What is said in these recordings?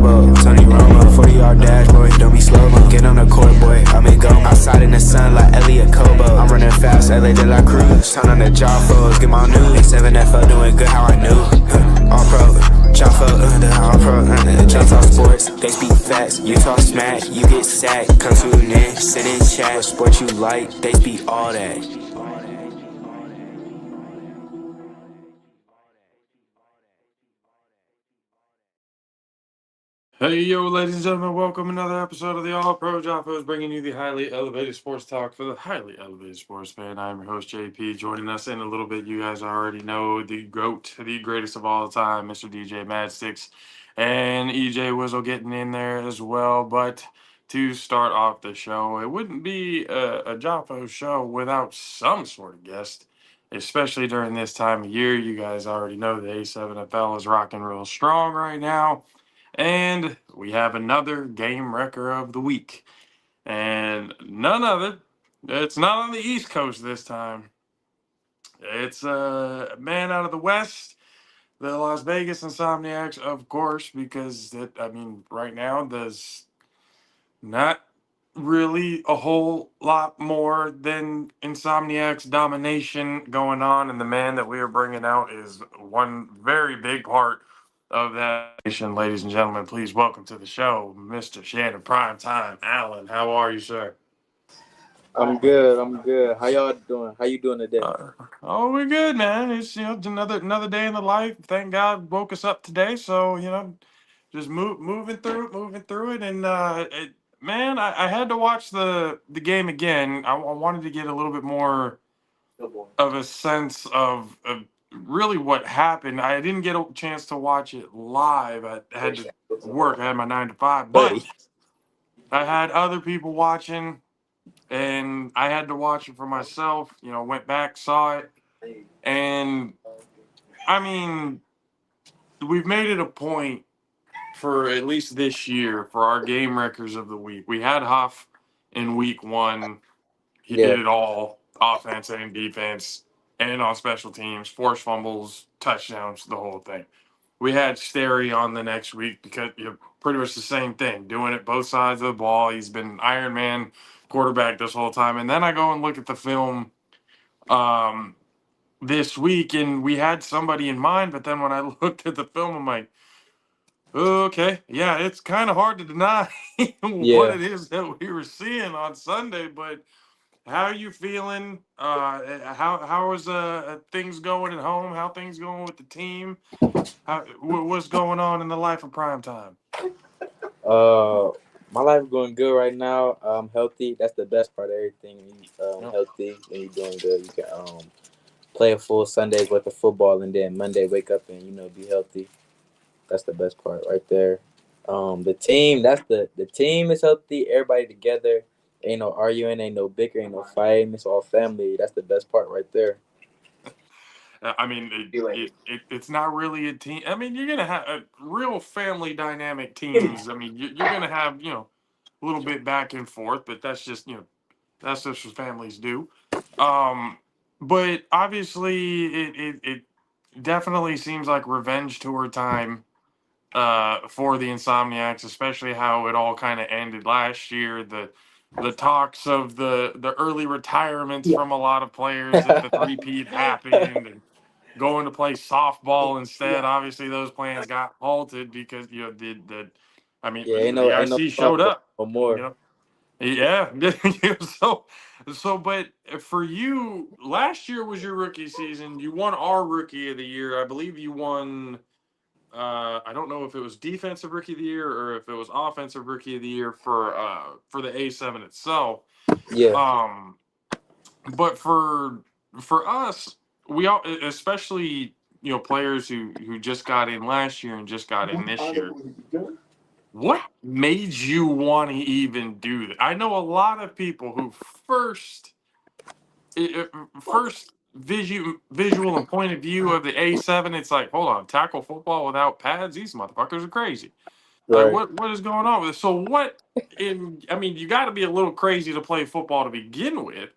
Robo, Tony Romo, 40-yard dash, boy, don't be slow-mo. Get on the court, boy, I may go. Outside in the sun like Elliot Kobo. I'm running fast, LA de la Cruz. Turn on the JAFFOs, get my news. 7FL doing good, how I knew. All pro, JAFFO, the all pro. Just talk sports, they speak facts. You talk smack, you get sacked. Come tune in, sit in chat. Sport you like, they speak all that. Hey, yo, ladies and gentlemen, welcome another episode of the All Pro JAFFOs, bringing you the highly elevated sports talk for the highly elevated sports fan. I'm your host, JP. Joining us in a little bit, you guys already know the GOAT, the greatest of all time, Mr. DJ Madsticks, and EJ Wizzle getting in there as well. But to start off the show, it wouldn't be a JAFFO show without some sort of guest, especially during this time of year. You guys already know the A7FL is rocking real strong right now. And we have another game wrecker of the week. And none other, it's not on the East Coast this time. It's a man out of the West, the Las Vegas Insomniacs, of course, because right now there's not really a whole lot more than Insomniacs domination going on. And the man that we are bringing out is one very big part of that nation. Ladies and gentlemen, please welcome to the show, Mr. Shannon Primetime. Alan, how are you, sir? I'm good. I'm good. How y'all doing? How you doing today? We're good, man. It's another day in the life. Thank God woke us up today. So just moving through it, and man, I had to watch the game again. I wanted to get a little bit more of a sense of really what happened. I didn't get a chance to watch it live. I had to work. I had my 9 to 5, but I had other people watching, and I had to watch it for myself. Went back, saw it, and I mean, we've made it a point for at least this year for our game wreckers of the week. We had Huff in week 1. He did it all, offense and defense, and on special teams, forced fumbles, touchdowns, the whole thing. We had Sterry on the next week because pretty much the same thing, doing it both sides of the ball. He's been Iron Man quarterback this whole time. And then I go and look at the film this week, and we had somebody in mind. But then when I looked at the film, I'm like, okay, yeah, it's kind of hard to deny what it is that we were seeing on Sunday. But how are you feeling? How is things going at home? How things going with the team? What's going on in the life of Primetime? My life is going good right now. I'm healthy. That's the best part of everything. Healthy and you're doing good. You can play a full Sundays worth of football, and then Monday wake up and be healthy. That's the best part right there. The team. The team is healthy. Everybody together. Ain't no arguing. Ain't no bickering. Ain't no fighting. It's all family. That's the best part right there. I mean, it's not really a team. I mean, you're going to have real family dynamic teams. I mean, you're going to have, a little bit back and forth, but that's just what families do. But obviously, it definitely seems like revenge tour time for the Insomniacs, especially how it all kind of ended last year. The talks of the early retirements from a lot of players if the three-peat happened, and going to play softball instead. Obviously, those plans got halted because the the IC showed up. No more. Yeah. But for you, last year was your rookie season. You won our rookie of the year. I believe you won. I don't know if it was defensive rookie of the year or if it was offensive rookie of the year for the A7 itself. Yeah. But for us, we all, especially players who just got in last year and just got in this year. What made you want to even do that? I know a lot of people who first visual and point of view of the A7, it's like, hold on, tackle football without pads? These motherfuckers are crazy. Like, what is going on with this? So you got to be a little crazy to play football to begin with.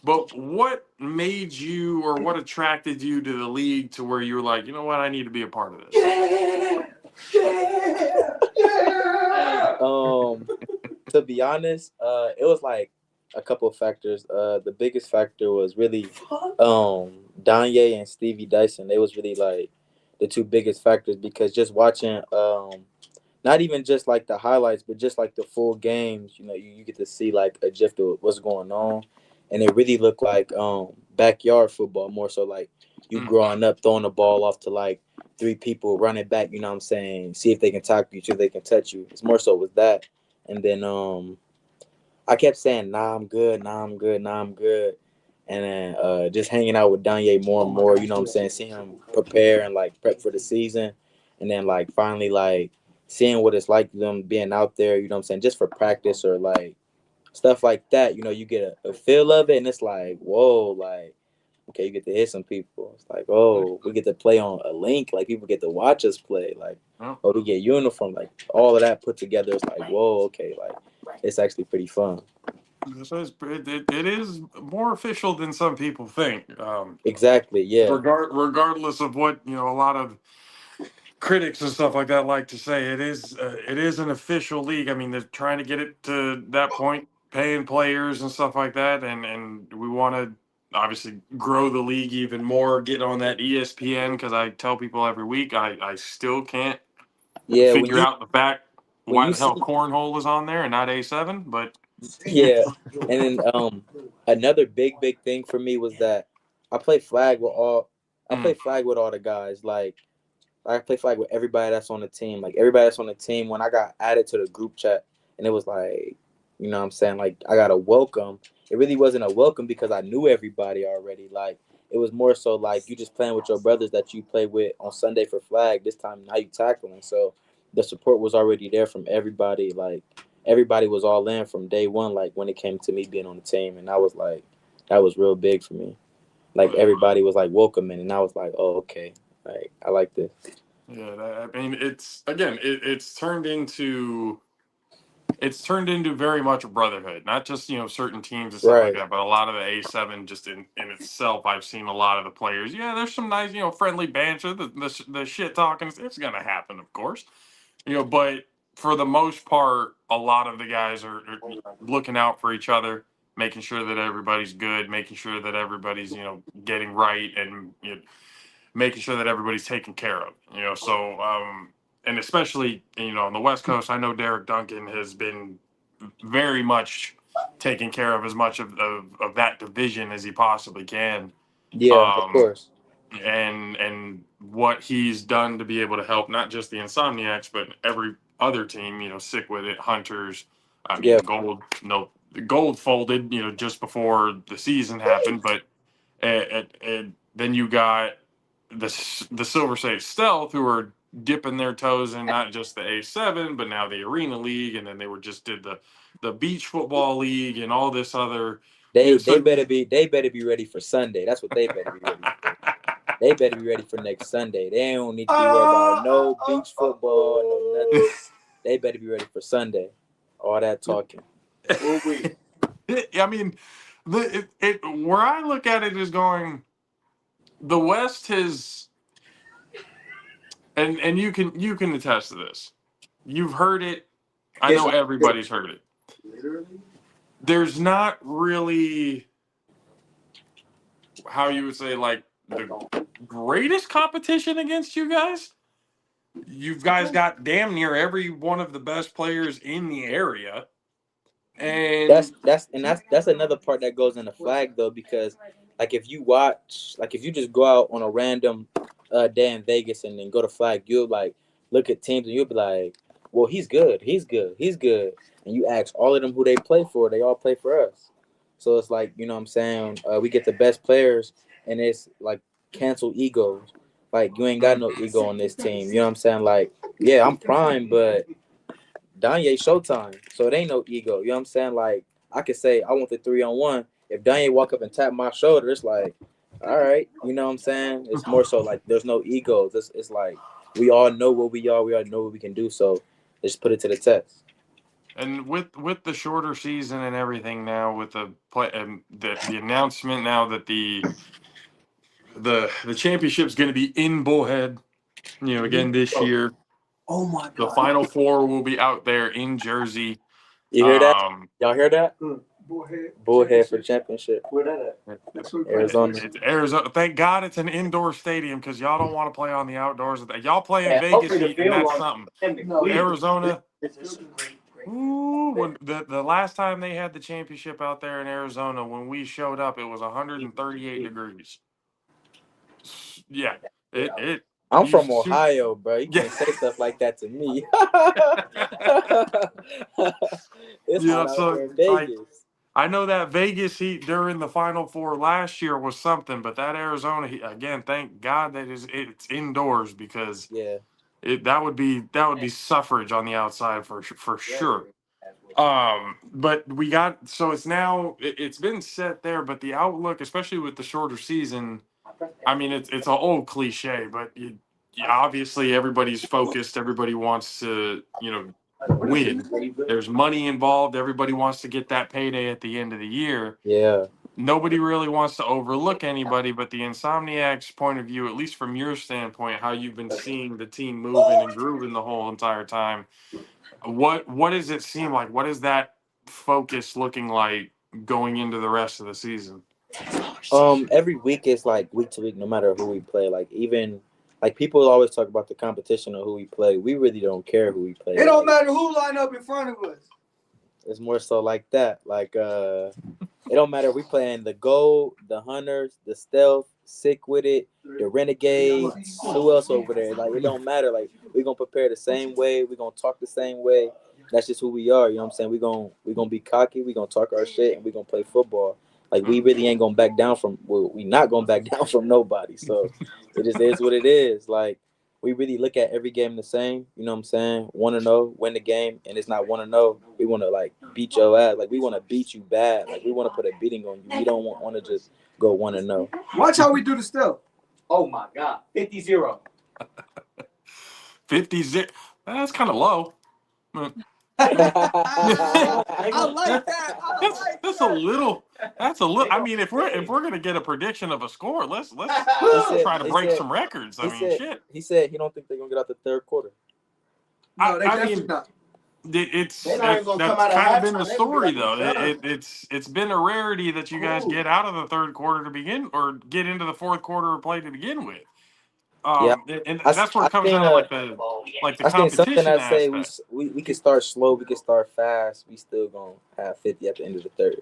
But what made you, or what attracted you to the league to where you were like, you know what, I need to be a part of this? To be honest, it was like a couple of factors. The biggest factor was really Danye and Stevie Dyson. They was really like the two biggest factors because just watching not even just like the highlights, but just like the full games, you get to see like a gist of what's going on. And it really looked like backyard football, more so like you growing up throwing the ball off to like three people running back, you know what I'm saying? See if they can tackle you, see if they can touch you. It's more so with that. And then I kept saying, nah, I'm good, nah, I'm good, nah, I'm good. And then just hanging out with Danye more and more, you know what I'm saying? Seeing him prepare and like prep for the season. And then like finally like seeing what it's like them being out there, you know what I'm saying, just for practice or like stuff like that, you get a feel of it and it's like, whoa, like, okay, you get to hit some people. It's like, oh, we get to play on a link, like people get to watch us play, like, oh, we get uniform, like all of that put together. It's like, whoa, okay, like it's actually pretty fun. So it is more official than some people think. Exactly, yeah. Regardless of what a lot of critics and stuff like that like to say, it is an official league. I mean, they're trying to get it to that point, paying players and stuff like that, and we want to obviously grow the league even more, get on that ESPN because I tell people every week I still can't Yeah, figure out the fact when why you the hell see cornhole is on there and not A7, but yeah. And then another big thing for me was that I play flag with all I play flag with all the guys. Like I play flag with everybody that's on the team. Like everybody that's on the team, when I got added to the group chat and it was like, you know what I'm saying, like I got a welcome. It really wasn't a welcome because I knew everybody already. Like it was more so like you just playing with your brothers that you play with on Sunday for flag. This time now you tackling. So the support was already there from everybody. Like everybody was all in from day one, like when it came to me being on the team. And I was like, that was real big for me. Like everybody was like welcoming and I was like, oh, okay. Like I like this. yeah, I mean, it's turned into very much a brotherhood, not just certain teams and stuff like Right. that, but a lot of the A7 just in itself. I've seen a lot of the players. Yeah, there's some nice friendly banter, the shit talking. It's gonna happen, of course, but for the most part, a lot of the guys are looking out for each other, making sure that everybody's good, making sure that everybody's getting right, and making sure that everybody's taken care of. So and especially on the West Coast, I know Derek Duncan has been very much taking care of as much of that division as he possibly can. Yeah, of Um, course. and what he's done to be able to help not just the Insomniacs but every other team, sick with it, Hunters. I Yeah. mean, Gold folded, just before the season happened, but then you got the Silver State Stealth, who are dipping their toes in not just the A7 but now the Arena League, and then they just did the Beach Football League and all this other. They So they better be ready for Sunday. That's what they better be ready for. They better be ready for next Sunday. They don't need to be worried about no beach football, no nothing. They better be ready for Sunday. All that talking. I mean, where I look at it is going, the West has, and you can attest to this. You've heard it. I know everybody's heard it. There's not really, how you would say, like the greatest competition against you guys. You guys got damn near every one of the best players in the area, and That's another part that goes in the flag though, because like if you watch, like if you just go out on a random day in Vegas and then go to flag, you'll like look at teams and you'll be like, well, he's good, he's good, and you ask all of them who they play for, they all play for us. So it's like, you know what I'm saying, we get the best players, and it's like cancel egos. Like you ain't got no ego on this team. You know what I'm saying? Like, yeah, I'm prime, but Danye Showtime, so it ain't no ego. You know what I'm saying? Like I could say I want the 3-on-1. If Danye walk up and tap my shoulder, it's like, all right, you know what I'm saying? It's more so like there's no egos. It's like we all know what we are. We all know what we can do. So let's put it to the test. And with the shorter season and everything now, with the play and the announcement now that the championship's going to be in Bullhead, again this year. Oh my The God. Final Four will be out there in Jersey. You hear that? Y'all hear that? Bullhead for championship. Where that at? Arizona. It's Arizona. Thank God it's an indoor stadium because y'all don't want to play on the outdoors. Y'all play in Vegas heat, and that's something. Arizona. Ooh, when the last time they had the championship out there in Arizona, when we showed up, it was 138 degrees. Yeah, I'm you from shoot- Ohio, bro. You Yeah. can't say stuff like that to me. It's Yeah, hot out so, there in Vegas. I know that Vegas heat during the Final Four last year was something, but that Arizona heat, again, thank God that it's indoors because Yeah. that would be suffrage on the outside for sure. But we got it's now it's been set there, but the outlook, especially with the shorter season, I mean it's an old cliche, but obviously everybody's focused. Everybody wants to win. There's money involved. Everybody wants to get that payday at the end of the year. Yeah. Nobody really wants to overlook anybody, but the Insomniacs' point of view, at least from your standpoint, how you've been seeing the team moving and grooving the whole entire time. What does it seem like? What is that focus looking like going into the rest of the season? Every week is like week to week, no matter who we play. Like even like people always talk about the competition of who we play. We really don't care who we play. It don't matter who line up in front of us. It's more so like that. Like it don't matter if we playing the Gold, the Hunters, the Stealth, Sick with It, the Renegades, who else over there? Like it don't matter. Like we're gonna prepare the same way, we're gonna talk the same way. That's just who we are, you know what I'm saying? We're gonna be cocky, we're gonna talk our shit, and we're gonna play football. Like we really ain't gonna back down from we not gonna back down from nobody. So it just is what it is. Like we really look at every game the same, you know what I'm saying? 1-0, win the game, and it's not 1-0. We want to like beat your ass, like we want to beat you bad, like we want to put a beating on you. We don't want to just go 1-0. Watch how we do the stuff. Oh my God, 50-0. 50-0. That's kind of low. I like that. That's a little. That's a little. I mean, if we're gonna get a prediction of a score, let's try to break some records. I mean, shit. He said he don't think they're gonna get out the third quarter. No, they definitely not. That's They're not even gonna come out of kind of been the halftime. They story gonna be though. like, It's been a rarity that you guys get out of the third quarter to begin, or get into the fourth quarter of play to begin with. Yeah, and that's where it comes down to like the I think something competition I say aspect. we can start slow, we can start fast. We still gonna have 50 at the end of the third.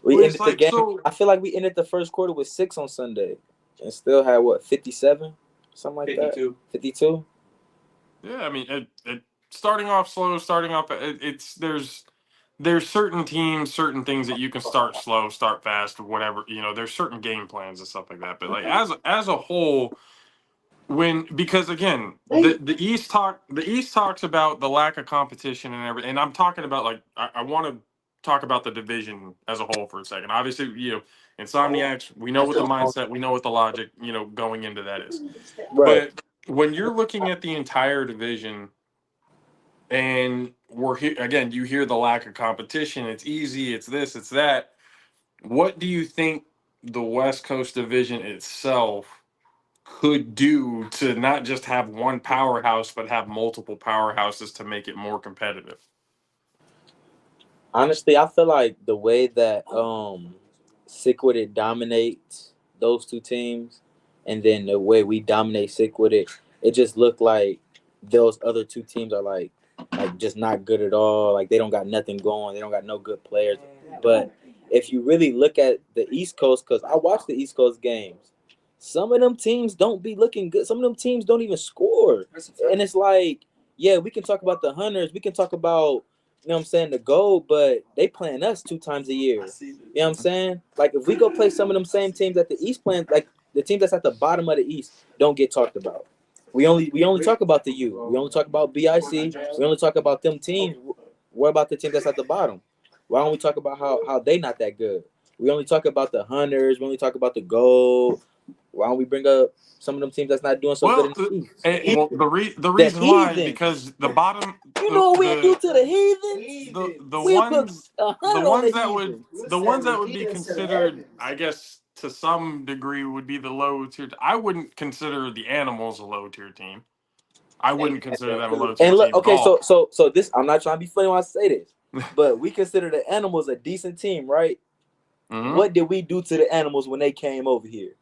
We ended the game. I feel like we ended the first quarter with 6 on Sunday, and still had 57, something like 52. That. 52. Yeah, I mean, starting off slow, there's certain teams, certain things that you can start slow, start fast, or whatever. There's certain game plans and stuff like that. But like as a whole, because again, the East talks about the lack of competition and everything, and I'm talking about like I want to talk about the division as a whole for a second. Obviously, Insomniacs, we know what the mindset, we know what the logic, going into that is. Right. But when you're looking at the entire division, and we're here again, you hear the lack of competition. It's easy. It's this. It's that. What do you think the West Coast division itself could do to not just have one powerhouse, but have multiple powerhouses to make it more competitive? Honestly, I feel like the way that Sick With It dominates those two teams, and then the way we dominate Sick With It, it just looked like those other two teams are like just not good at all. Like they don't got nothing going. They don't got no good players. But if you really look at the East Coast, because I watch the East Coast games, some of them teams don't be looking good. Some of them teams don't even score. And it's like, yeah, we can talk about the Hunters. We can talk about, you know what I'm saying, the Gold, but they playing us 2 times a year. You know what I'm saying? Like, if we go play some of them same teams at the East playing, like, the teams that's at the bottom of the East don't get talked about. We only talk about the U. We only talk about BIC. We only talk about them teams. What about the team that's at the bottom? Why don't we talk about how they not that good? We only talk about the Hunters. We only talk about the Gold. Why don't we bring up some of them teams that's not doing so good in the East? The reason why is because the bottom. You know what we do to the heathens? The ones that would be considered, I guess, to some degree, would be the low tier. I wouldn't consider the Animals a low tier team. I wouldn't consider them a low And tier look, team okay, at all. so this, I'm not trying to be funny when I say this, but we consider the Animals a decent team, right? Mhm. What did we do to the Animals when they came over here?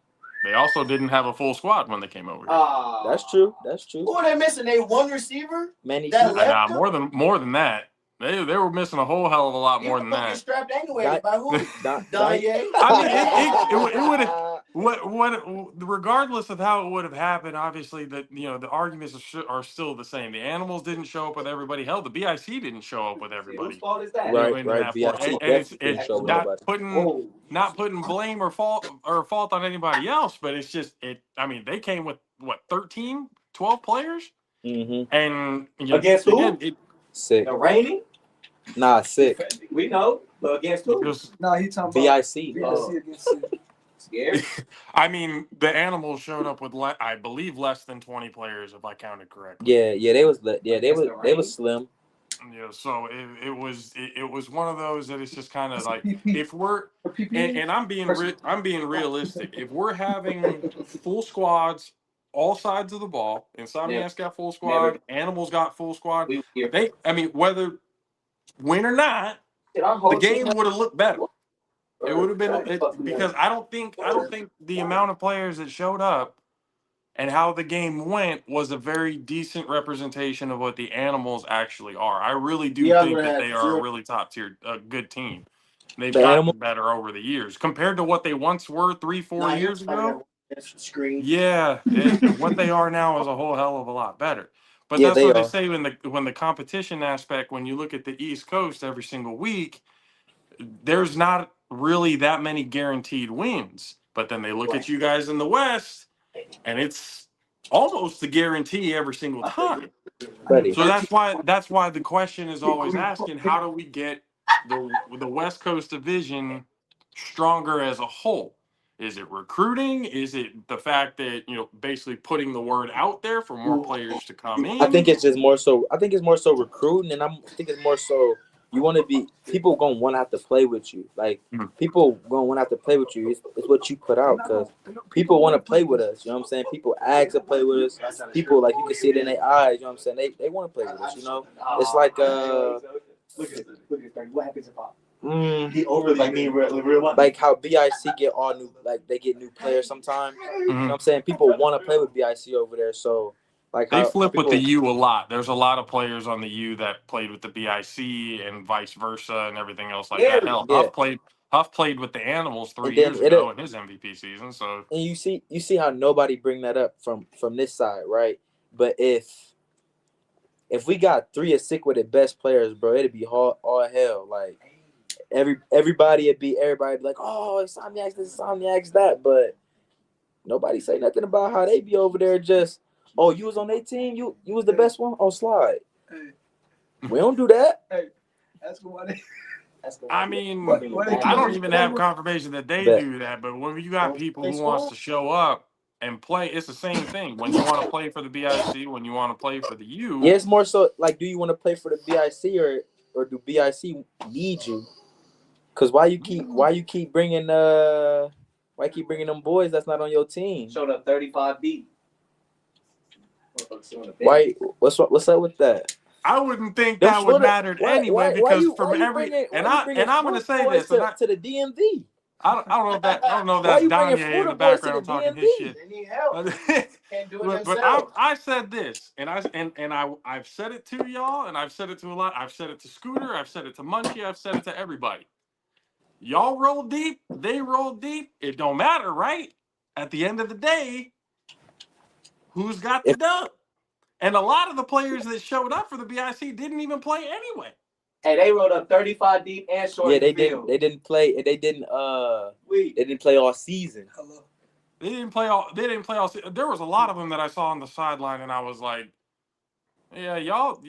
They also didn't have a full squad when they came over here. That's true. That's true. Who are they missing? They one receiver? Manny That Hughes. left Nah, more than that. They were missing a whole hell of a lot He more was than fucking that. strapped anyway. By who? Don- Danye. I mean, it would have regardless of how it would have happened. Obviously, that the arguments are still the same. The Animals didn't show up with everybody. Hell, the BIC didn't show up with Whose everybody. fault is that? Right, In right. that for, BIC and it's definitely didn't show with not nobody. putting blame or fault on anybody else, but it's just I mean, they came with what 13, 12 players, Mm-hmm. and Against who? again, Sick. The Reigning? Nah, sick. We know, but against who? No, he talking about BIC. BIC against City. Scared? I mean, the Animals showed up with I believe less than 20 players, if I counted correctly. Yeah, they was slim. So it was one of those that it's just kind of like PPP. if we're PPP. and I'm being realistic. If we're having full squads, all sides of the ball, Insomniacs got full squad, Animals got full squad. Whether win or not, the game would have looked better. It would have been because I don't think the amount of players that showed up and how the game went was a very decent representation of what the Animals actually are. I really do think that they are a really top tier, good team. They've gotten better over the years compared to what they once were 3-4 years ago. Yeah, what they are now is a whole hell of a lot better. But that's what they say when the competition aspect. When you look at the East Coast every single week, there's not really that many guaranteed wins. But then they look at you guys in the West, and it's almost a guarantee every single time. So that's why the question is always asking, how do we get the West Coast division stronger as a whole? Is it recruiting? Is it the fact that basically putting the word out there for more players to come in? I think it's more so recruiting, and I think it's more so you want to be people gonna want to have to play with you. Like people gonna want to have to play with you. It's what you put out because people want to play with us. You know what I'm saying? People ask to play with us. People like you can see it in their eyes. You know what I'm saying? They want to play with us. It's like What happens if he overly like me real like how BIC get all new, like they get new players sometimes. You know what I'm saying? People want to play with BIC over there, so like they flip with the U a lot. There's a lot of players on the U that played with the BIC and vice versa and everything else like that. Hell, Huff played with the Animals 3 years ago in his MVP season. So and you see how nobody bring that up from this side, right? But if we got 3 assiquated best players, bro, it'd be all hell. Like everybody would be like, oh, Insomniacs this, Insomniacs that, but nobody say nothing about how they be over there just. Oh, you was on their team? You was the best one? Oh, slide. Hey. We don't do that. Hey, that's why they. I mean, I don't even have confirmation that they do that, but when you got people who wants to show up and play, it's the same thing. When you want to play for the BIC, when you want to play for the U. Yeah, it's more so like, do you want to play for the BIC or do BIC need you? Because why you keep bringing them boys that's not on your team? Showed up 35 deep. Why? What's up with that? I wouldn't think that would matter anyway because from every and I'm going to say this to the DMV. I don't know if that's Danye in the background talking his shit. They need help. Can't do it But themselves. I said this, and I've said it to y'all, and I've said it to a lot. I've said it to Scooter, I've said it to Munchie, I've said it to everybody. Y'all roll deep, they roll deep. It don't matter, right? At the end of the day, who's got the dub? And a lot of the players that showed up for the BIC didn't even play anyway. Hey, they rolled up 35 deep and short. Yeah, they didn't play. They didn't play all season. They didn't play all season. There was a lot of them that I saw on the sideline, and I was like, yeah, y'all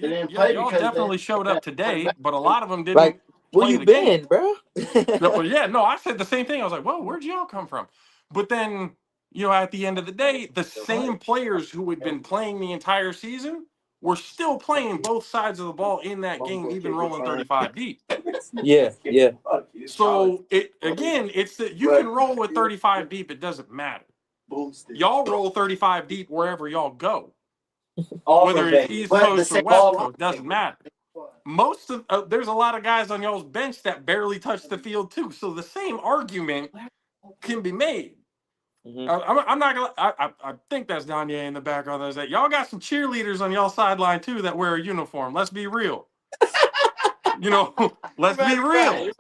definitely showed up today, but a lot of them didn't. Like, where you been, bro? I said the same thing. I was like, well, where'd y'all come from? But then, at the end of the day, the same players who had been playing the entire season were still playing both sides of the ball in that game, even rolling 35 deep. Yeah. So it's that you can roll with 35 deep. It doesn't matter. Y'all roll 35 deep wherever y'all go. All whether from it's Vegas. East But the Coast or same West all Coast, doesn't matter. Most of there's a lot of guys on y'all's bench that barely touch the field too. So the same argument can be made. Mhm. I'm not gonna. I think that's Danye in the background. There's that y'all got some cheerleaders on y'all sideline too that wear a uniform. Let's be real. You know, let's be real.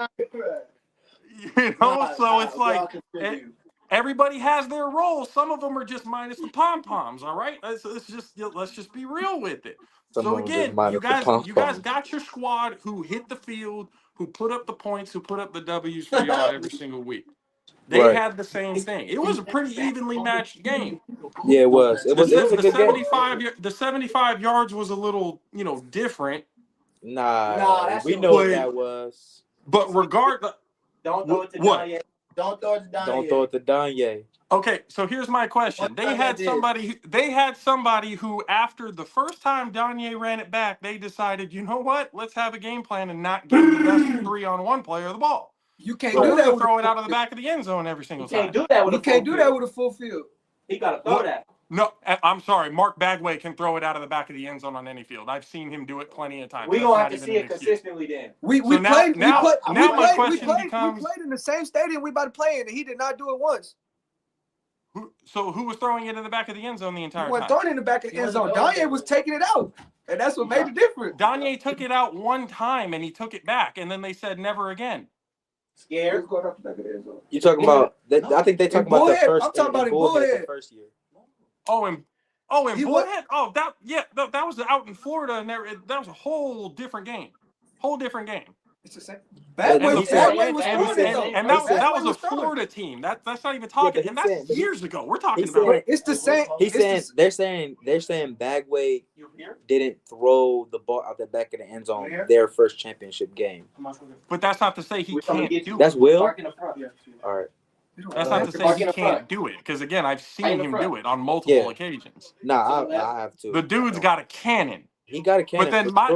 You know, so it's like everybody has their role. Some of them are just minus the pom poms. All right, let's just be real with it. Some So of them just again, minus the pom you guys pom. got your squad who hit the field, who put up the points, who put up the W's for y'all every single week. They Right. had the same thing. It was a pretty evenly matched game. Yeah, it was. It was a The good game. 75 yards was a little, different. Nah, that's we a know what But that was. regardless, Don't throw it to what? Danye. Don't throw it to Danye. Don't throw it to Danye. Okay, so here's my question. What They Danye had did. somebody. They had somebody who, after the first time Danye ran it back, they decided, you know what? Let's have a game plan and not give the best 3-on-1 player the ball. You can't So do we're that gonna with throw a it out of the back of the end zone every You single can't time. do that with You a can't full do that field. with a full field. He got to throw What? that. No, I'm sorry. Mark Bagway can throw it out of the back of the end zone on any field. I've seen him do it plenty of times. We That's gonna not have to even see an it excuse. consistently then. We So played my question we becomes: played in the same stadium we about to play in, and he did not do it once. who was throwing it in the back of the end zone the He entire wasn't time? throwing it in the back of the He end zone. wasn't throwing Danye it. was taking it out, and that's what made the difference. Danye took it out one time and he took it back, and then they said never again. He was Scared. going up the back of the end zone. You talking about? I think they talking about the Bullhead. first. I'm talking about in Bullhead Bullhead. the first year. In He Bullhead. Oh, that was out in Florida, and that was a whole different game. It's the same. And Bagway he said- was throwing it though. And He said- that was a was throwing it. Florida team. That's not even Yeah, talking, but and that's years ago. We're talking he about. said- It's the same. He's saying they're saying Bagway didn't throw the ball out the back of the end zone their first championship game. But that's not to say he can't do That's it. Will. Park in the front. All right. That's not to say he can't do it, because again, I've seen him do it on multiple occasions. Nah, I have to. The dude's got a cannon. He got a cannon. But then for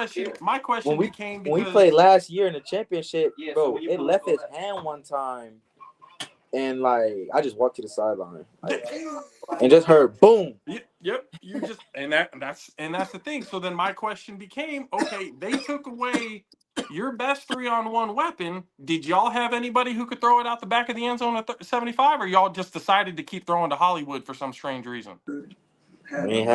sure. my question when became, we because played last year in the championship, Yeah, so bro, when you it put left the his ball hand one time, and like I just walked to the sideline and just heard boom. Yep, you just that's the thing. So then my question became, okay, they took away your best 3-on-1 weapon. Did y'all have anybody who could throw it out the back of the end zone at 75, or y'all just decided to keep throwing to Hollywood for some strange reason? We ain't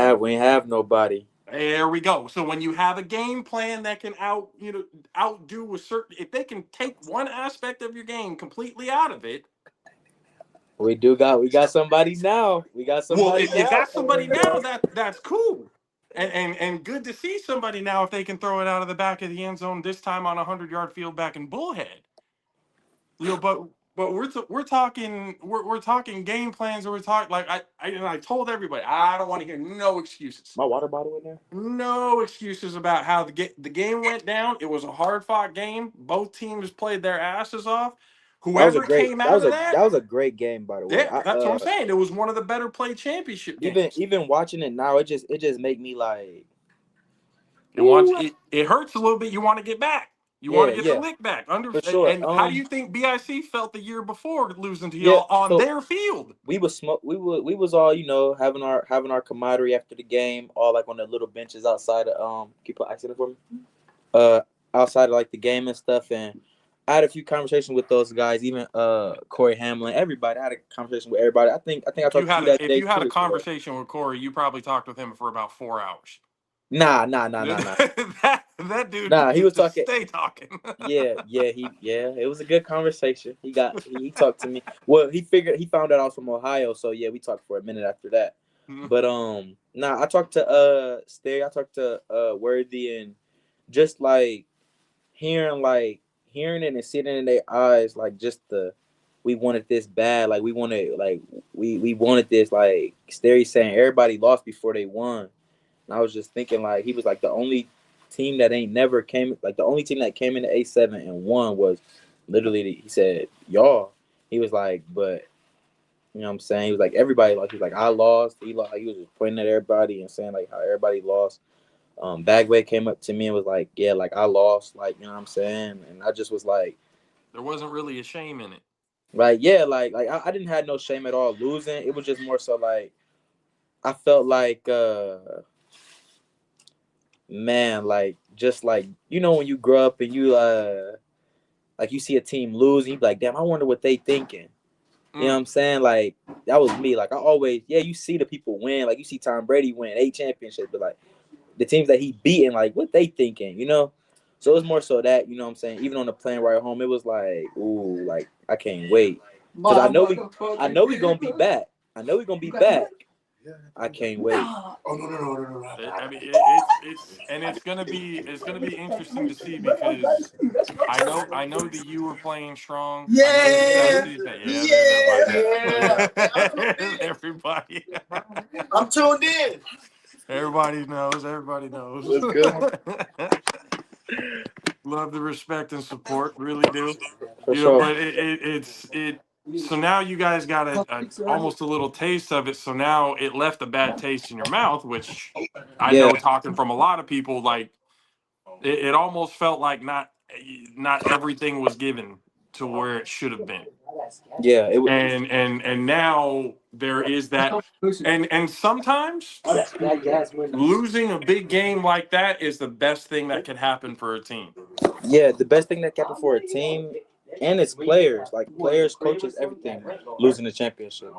have nobody. There we go. So when you have a game plan that can outdo a certain, if they can take one aspect of your game completely out of it. We got somebody now. We got somebody. Well, if you got somebody now, that's cool. And good to see somebody now if they can throw it out of the back of the end zone, this time on a 100-yard field back in Bullhead. But we're talking game plans, or we're talking, like I told everybody, I don't want to hear no excuses. My water bottle in there. No excuses about how the game went down. It was a hard-fought game. Both teams played their asses off. Whoever came out of that was a great game, by the way. yeah, that's what I'm saying. It was one of the better played championship games. Even watching it now, it just make me like. It hurts a little bit. You want to get back. You want to get the lick back. For sure. And how do you think BIC felt the year before losing to y'all on their field? We was all having our camaraderie after the game, all like on the little benches outside of can you put ice in it for me? Outside of like the game and stuff, and I had a few conversations with those guys, even Corey Hamlin, everybody. I had a conversation with everybody. I think I talked to you that day. If you had a conversation with Corey, you probably talked with him for about 4 hours. Nah. that dude. Nah, he was talking. Stay talking. It was a good conversation. He talked to me. Well, he found out I was from Ohio, so yeah, we talked for a minute after that. But I talked to Stay. I talked to Worthy, and just like hearing it and seeing it in their eyes, like just we wanted this bad, like we wanted this, like Stary saying everybody lost before they won. And I was just thinking, like, he was like the only team that the only team that came into A7 and won was literally, he said, y'all. He was like, but, you know what I'm saying? He was like, everybody lost. He was like, I lost. He was just pointing at everybody and saying, like, how everybody lost. Bagway came up to me and was like, yeah, like, I lost. Like, you know what I'm saying? And I just was like. There wasn't really a shame in it. Like, yeah, like I didn't have no shame at all losing. It was just more so like, I felt like man, like just like when you grow up and you like you see a team lose and you be like, damn, I wonder what they thinking. You know what I'm saying? Like that was me. Like I always, you see the people win. Like you see Tom Brady win 8 championships, but like the teams that he beating, like what they thinking, So it was more so that, you know what I'm saying? Even on the plane ride home, it was like, ooh, like I can't wait. Because I know we gonna be back. I know we gonna be back. I can't wait. Oh no. I mean, it's gonna be interesting to see because I know that you were playing strong. I know that you guys did that. Yeah, there's everybody. I'm tuned in. Everybody knows. Everybody knows. Let's go. Love the respect and support, really do. For sure. But it. So now you guys got almost a little taste of it. So now it left a bad taste in your mouth, which I know, talking from a lot of people, like it almost felt like not everything was given to where it should have been. Yeah, it was. And now there is that, and sometimes losing a big game like that is the best thing that could happen for a team. Yeah, the best thing that can happen for a team and its players, like players, coaches, everything, losing the championship.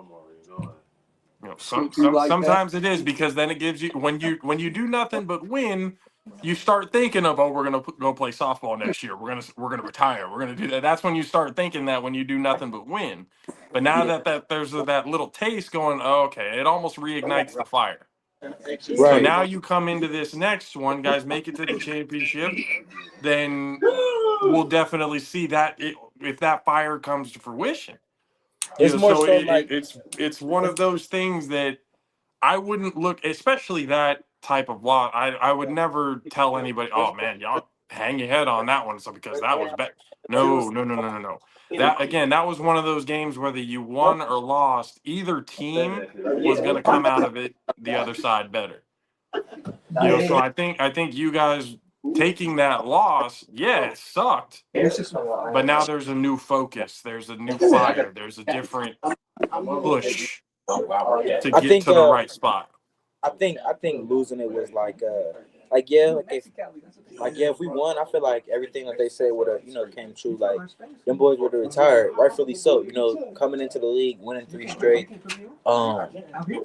Sometimes it is, because then it gives you, when you do nothing but win, you start thinking of, oh, we're gonna go play softball next year. We're gonna retire. We're gonna do that. That's when you start thinking that, when you do nothing but win. But now that there's that little taste going, oh, okay, it almost reignites the fire. Right. So now you come into this next one, guys, make it to the championship, then we'll definitely see that if that fire comes to fruition. It's more so like It's one of those things that I wouldn't look, especially that type of loss. I would never tell anybody, oh man, y'all hang your head on that one, so because that was bad. No. That was one of those games, whether you won or lost, either team was going to come out of it the other side better. So I think you guys taking that loss, it sucked, but now there's a new focus, there's a new fire, there's a different push to get to the right spot. I think losing it was like if we won, I feel like everything that they said would have came true. Like them boys would have retired, rightfully so. Coming into the league, winning 3 straight,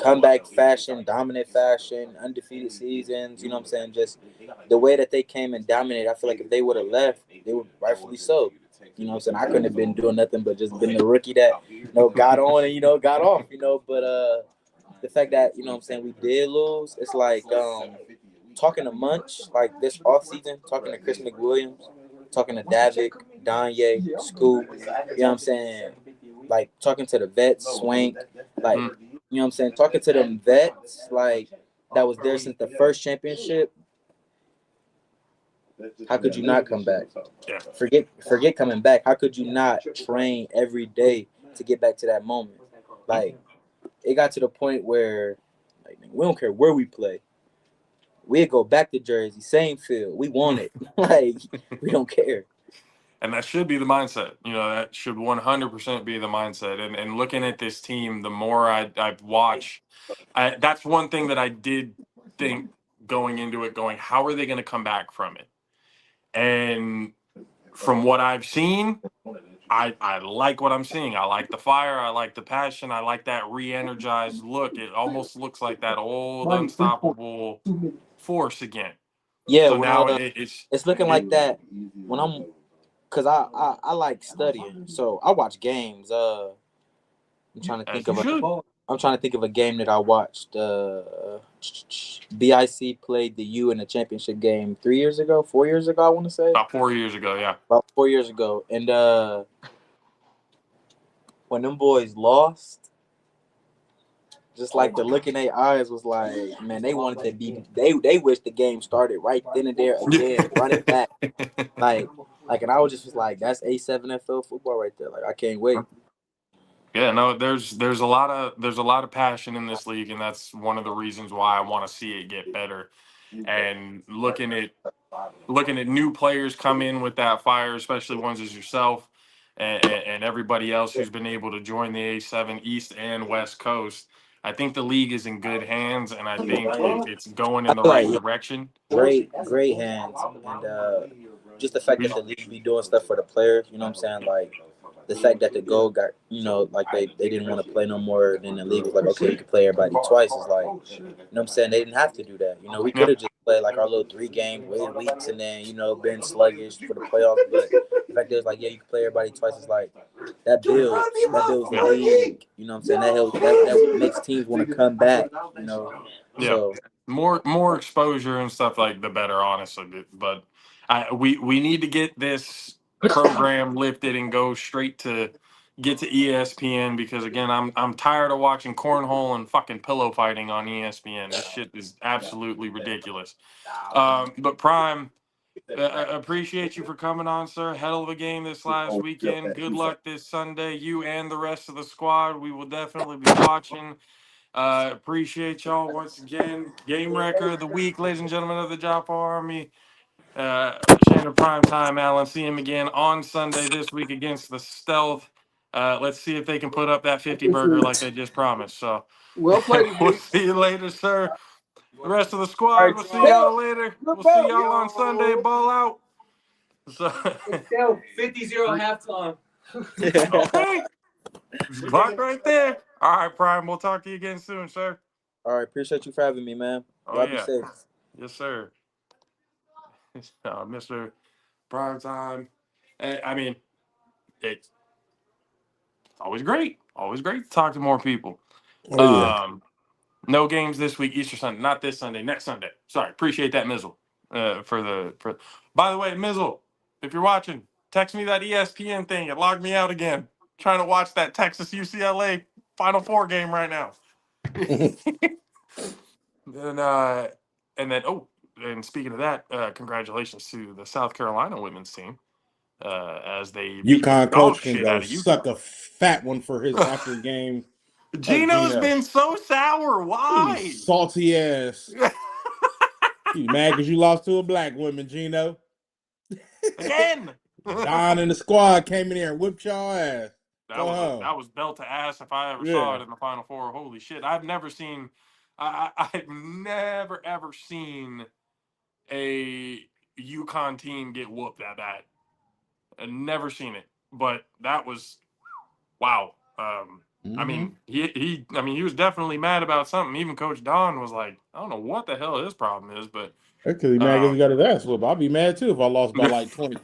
comeback fashion, dominant fashion, undefeated seasons. You know what I'm saying? Just the way that they came and dominated. I feel like if they would have left, they would rightfully so. You know what I'm saying? I couldn't have been doing nothing but just been the rookie that got on and got off. But the fact that what I'm saying, we did lose, it's like talking to Munch like this off season, talking to Chris McWilliams, talking to Davik, Danye, Scoop, you know what I'm saying, like talking to the vets, Swank, like you know what I'm saying, talking to them vets like that was there since the first championship. How could you not come back? Forget coming back. How could you not train every day to get back to that moment? Like it got to the point where like we don't care where we play. We'd go back to Jersey, same field. We want it. Like we don't care. And that should be the mindset. That should 100% be the mindset. And looking at this team, the more I watch, that's one thing that I did think going into it, how are they going to come back from it? And from what I've seen, I like what I'm seeing. I like the fire. I like the passion. I like that re-energized look. It almost looks like that old unstoppable force again. Yeah. So now it's looking like that when because I like studying, so I watch games. I'm trying to think of a game that I watched. BIC played the U in the championship game 4 years ago, I want to say. About 4 years ago, yeah. About 4 years ago. And when them boys lost, just like the look in their eyes was like, man, they wanted to be, they wished the game started right then and there again, running back. And I was like, that's A7FL football right there. Like, I can't wait. Yeah, no, there's a lot of passion in this league, and that's one of the reasons why I want to see it get better. And looking at new players come in with that fire, especially ones as yourself and everybody else who's been able to join the A7 East and West Coast. I think the league is in good hands, and I think it's going I in the feel right like direction. great hands, and just the fact that the league be doing stuff for the players. You know what I'm saying? Like the fact that the goal got, like they didn't want to play no more. Then the league was like, okay, you can play everybody twice. It's like, you know what I'm saying? They didn't have to do that. We could Yep. have just played like our little 3 games, waited weeks, and then been sluggish for the playoffs. But the fact that it's like, yeah, you can play everybody twice. It's like that builds the Yeah. league. You know what I'm saying? That helps. That makes teams want to come back. Yeah. So More exposure and stuff, like the better, honestly. But we need to get this program lifted and go straight to get to ESPN, because again, I'm tired of watching cornhole and fucking pillow fighting on ESPN. This shit is absolutely ridiculous. But Prime, appreciate you for coming on, sir. Hell of a game this last weekend. Good luck this Sunday, you and the rest of the squad. We will definitely be watching. Appreciate y'all once again. Game record of the week, ladies and gentlemen of the Jaffa Army. Shannon Primetime, Allen. See him again on Sunday this week against the Stealth. Let's see if they can put up that 50 burger like they just promised. So Well played, we'll dude. see you later, sir. The rest of the all squad, right, we'll see y'all later. We'll see y'all on Sunday. Ball out. So, Still 50-0 halftime. okay. Clock right there. All right, Prime. We'll talk to you again soon, sir. all right, appreciate you for having me, man. Oh, Y'all be yeah. safe. Yes, sir. Mr. Primetime. I mean, it's always great. Always great to talk to more people. Oh yeah. No games this week, Easter Sunday. Not this Sunday, next Sunday. Sorry, appreciate that, Mizzle. For By the way, Mizzle, if you're watching, text me that ESPN thing. It logged me out again. Trying to watch that Texas UCLA Final Four game right now. And speaking of that, congratulations to the South Carolina women's team as they beat the UConn dog coach can shit go out of suck UConn. a fat one for his after game. Gino's Gino. been so sour. Why? He's salty ass. You mad because you lost to a black woman, Gino? Again. Don and the squad came in here and whipped y'all ass. That was belt to ass if I ever saw it in the Final Four. Holy shit! I've never seen ever seen a UConn team get whooped that bad. I've never seen it, but that was wow. I mean, he was definitely mad about something. Even Coach Don was like, I don't know what the hell his problem is, but Because he mad because he got his ass whooped. I'll be mad too if I lost by like 20.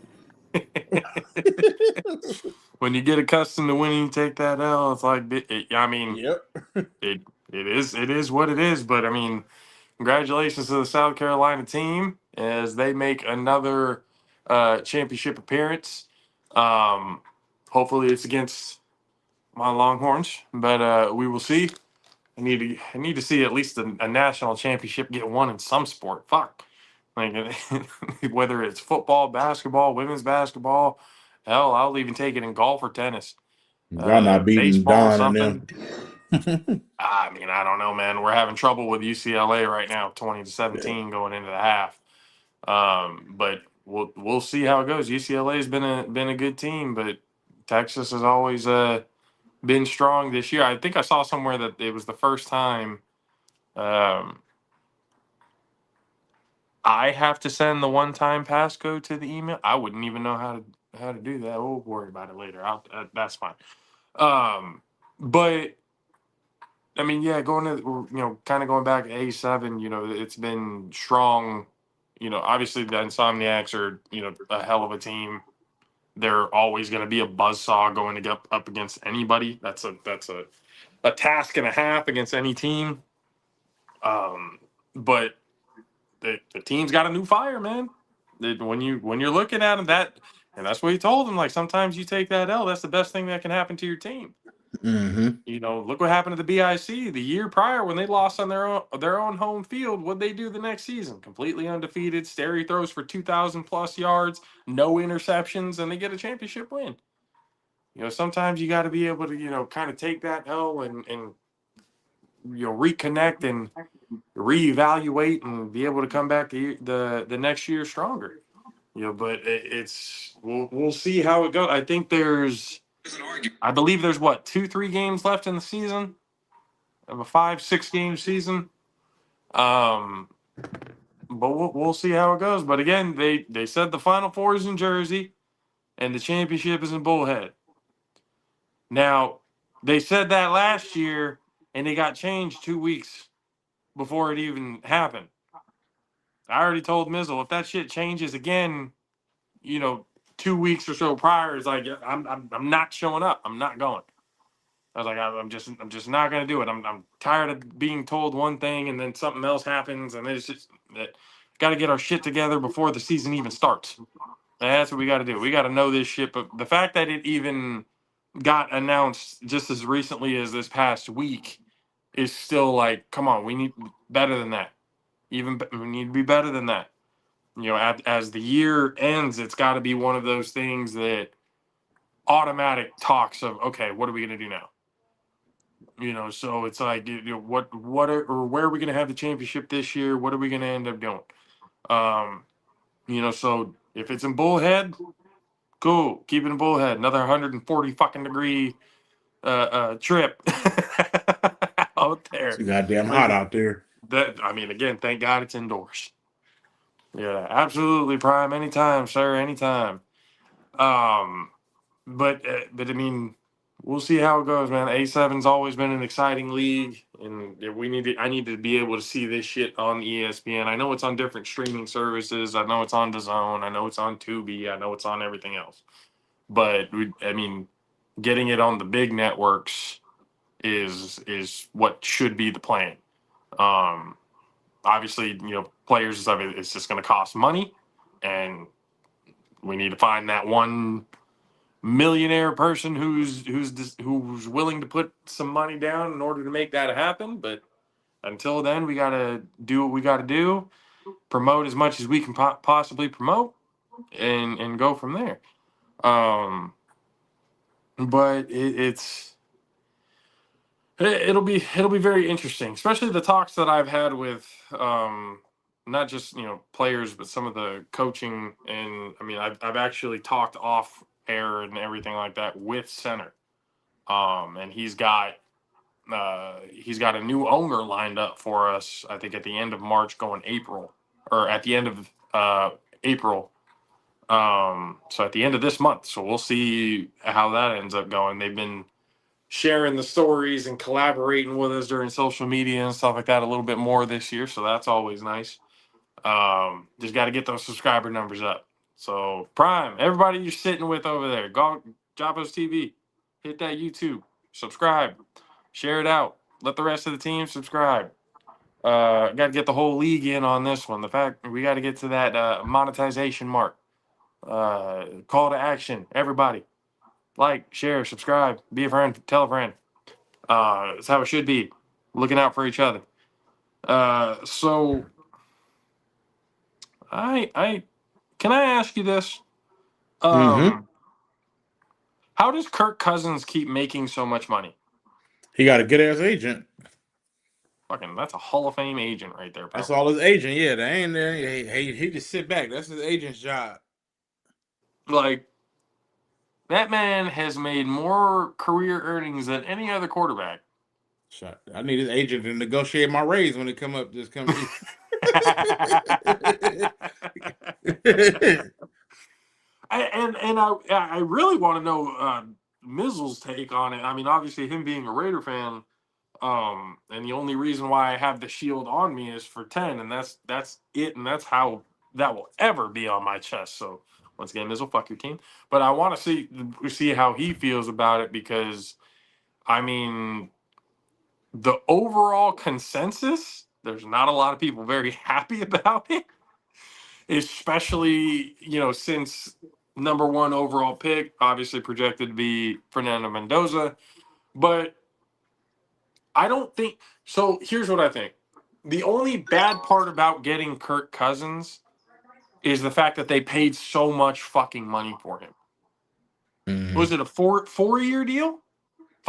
when you get accustomed to winning, you take that L. It's like, Yep. it is what it is. But I mean, congratulations to the South Carolina team as they make another championship appearance. Hopefully, it's against my Longhorns, but we will see. I need to see at least a national championship get won in some sport. Fuck, like whether it's football, basketball, women's basketball, hell, I'll even take it in golf or tennis. Y'all not beating Baseball, Don and something. them. I mean, I don't know, man. We're having trouble with UCLA right now, 20-17 going into the half. But we'll see how it goes. UCLA's been a good team, but Texas has always been strong this year. I think I saw somewhere that it was the first time I have to send the one-time passcode to the email. I wouldn't even know how to do that. We'll worry about it later. That's fine. But I mean, yeah, kind of going back to A7, it's been strong. Obviously the Insomniacs are, a hell of a team. They're always going to be a buzzsaw going to get up against anybody. That's a task and a half against any team. But the team's got a new fire, man. When you're looking at them, and that's what he told them. Like, sometimes you take that L. That's the best thing that can happen to your team. Look what happened to the BIC the year prior when they lost on their own home field. What'd they do the next season? Completely undefeated. Stary throws for 2,000 plus yards, no interceptions, and they get a championship win. Sometimes you got to be able to kind of take that L and reconnect and reevaluate and be able to come back to the next year stronger. But we'll see how it goes. I believe there's what 2-3 games left in the season. of a 5-6 game season. But we'll see how it goes. But again, they said the Final Four is in Jersey, and the championship is in Bullhead. Now, they said that last year, and it got changed 2 weeks before it even happened. I already told Mizzle, if that shit changes again, 2 weeks or so prior, is like I'm not showing up. I'm not going. I was like, I'm just not gonna do it. I'm tired of being told one thing and then something else happens, and it's just that got to get our shit together before the season even starts. That's what we got to do. We got to know this shit. But the fact that it even got announced just as recently as this past week is still like, come on, we need better than that. We need to be better than that. As the year ends, it's got to be one of those things that automatic talks of, okay, what are we gonna do now? So it's like, where are we gonna have the championship this year? What are we gonna end up doing? So if it's in Bullhead, cool, keep it in Bullhead. Another 140 fucking degree trip out there. It's goddamn hot out there. Again, thank God it's indoors. Yeah, absolutely, Prime. Anytime, sir. Anytime. But we'll see how it goes, man. A7's always been an exciting league, and I need to be able to see this shit on ESPN. I know it's on different streaming services. I know it's on DAZN. I know it's on Tubi. I know it's on everything else. But getting it on the big networks is what should be the plan. Obviously, players and stuff, it's just going to cost money, and we need to find that one millionaire person who's willing to put some money down in order to make that happen. But until then, we got to do what we got to do, promote as much as we can possibly promote, and go from there. But it'll be very interesting, especially the talks that I've had with not just players, but some of the coaching. And I've actually talked off air and everything like that with Center, and he's got a new owner lined up for us, I think at the end of March going April, or at the end of April, so at the end of this month. So we'll see how that ends up going. They've been sharing the stories and collaborating with us during social media and stuff like that a little bit more this year, so that's always nice. Just got to get those subscriber numbers up. So Prime, everybody you're sitting with over there, go JAFFOs TV, hit that YouTube, subscribe, share it out, let the rest of the team subscribe. Got to get the whole league in on this one. The fact we got to get to that monetization mark. Call to action, everybody. Like, share, subscribe, be a friend, tell a friend. That's how it should be. Looking out for each other. So I can I ask you this? Mm-hmm. How does Kirk Cousins keep making so much money? He got a good ass agent. Fucking, that's a Hall of Fame agent right there, pal. That's all his agent. Yeah, they ain't there. He just sit back. That's his agent's job. Like, that man has made more career earnings than any other quarterback. Shut. I need his agent to negotiate my raise when it come up. Just come. I really want to know Mizzle's take on it. Obviously, him being a Raider fan, and the only reason why I have the shield on me is for 10, and that's it, and that's how that will ever be on my chest. So once again, Mizzle, fuck your team. But I want to see how he feels about it, because the overall consensus, there's not a lot of people very happy about it, especially since number one overall pick obviously projected to be Fernando Mendoza. But I don't think so. Here's what I think. The only bad part about getting Kirk Cousins is the fact that they paid so much fucking money for him. Mm-hmm. Was it a four-year deal?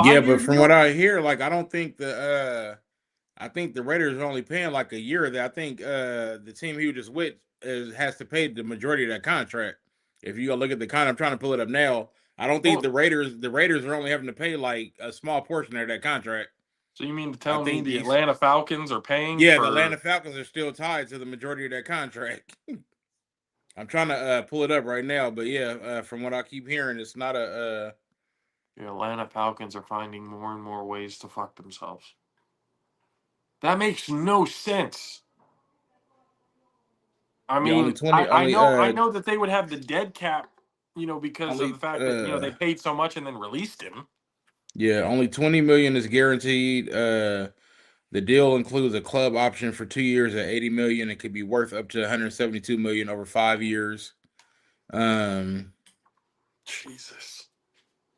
Yeah, but from what I hear, like, I don't think I think the Raiders are only paying like a year of that. I think the team he was just with has to pay the majority of that contract. If you go look at the contract, I'm trying to pull it up now. I don't think the Raiders are only having to pay like a small portion of that contract. So you mean to I tell me think the he's Atlanta Falcons are paying yeah, for? the Atlanta Falcons are still tied to the majority of that contract. I'm trying to pull it up right now, but yeah, from what I keep hearing, it's not a The Atlanta Falcons are finding more and more ways to fuck themselves. That makes no sense. I yeah, only mean, 20 I know that they would have the dead cap, because of the only fact that they paid so much and then released him. yeah, only 20 million is guaranteed. The deal includes a club option for 2 years at 80 million. It could be worth up to 172 million over 5 years. Jesus,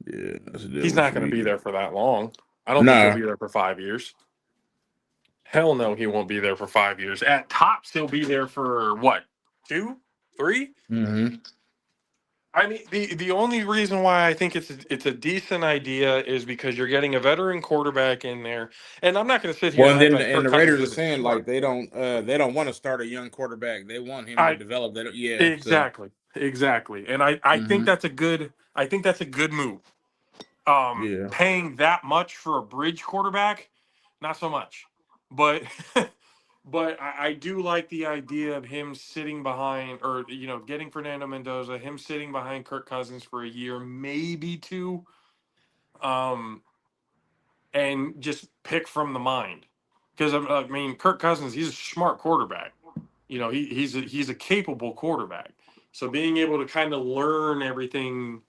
Yeah, that's a deal he's with not 2 going to be years. there for that long. I don't think he'll Nah. be there for 5 years. Hell no, he won't be there for 5 years. At tops, he'll be there for what? 2, 3? Mm-hmm. I mean, the only reason why I think it's a decent idea is because you're getting a veteran quarterback in there, and I'm not going to sit here Well, and and act then like and Kirk the Cousins Raiders are isn't saying like smart. they don't want to start a young quarterback. They want him to I develop. They don't, yeah. So. exactly, and I think Mm-hmm. that's a good move. Yeah. Paying that much for a bridge quarterback, not so much, but but I do like the idea of him sitting behind, or getting Fernando Mendoza, him sitting behind Kirk Cousins for a year, maybe two, and just pick from the mind. Because I mean, Kirk Cousins, he's a smart quarterback. He's a capable quarterback. So being able to kind of learn everything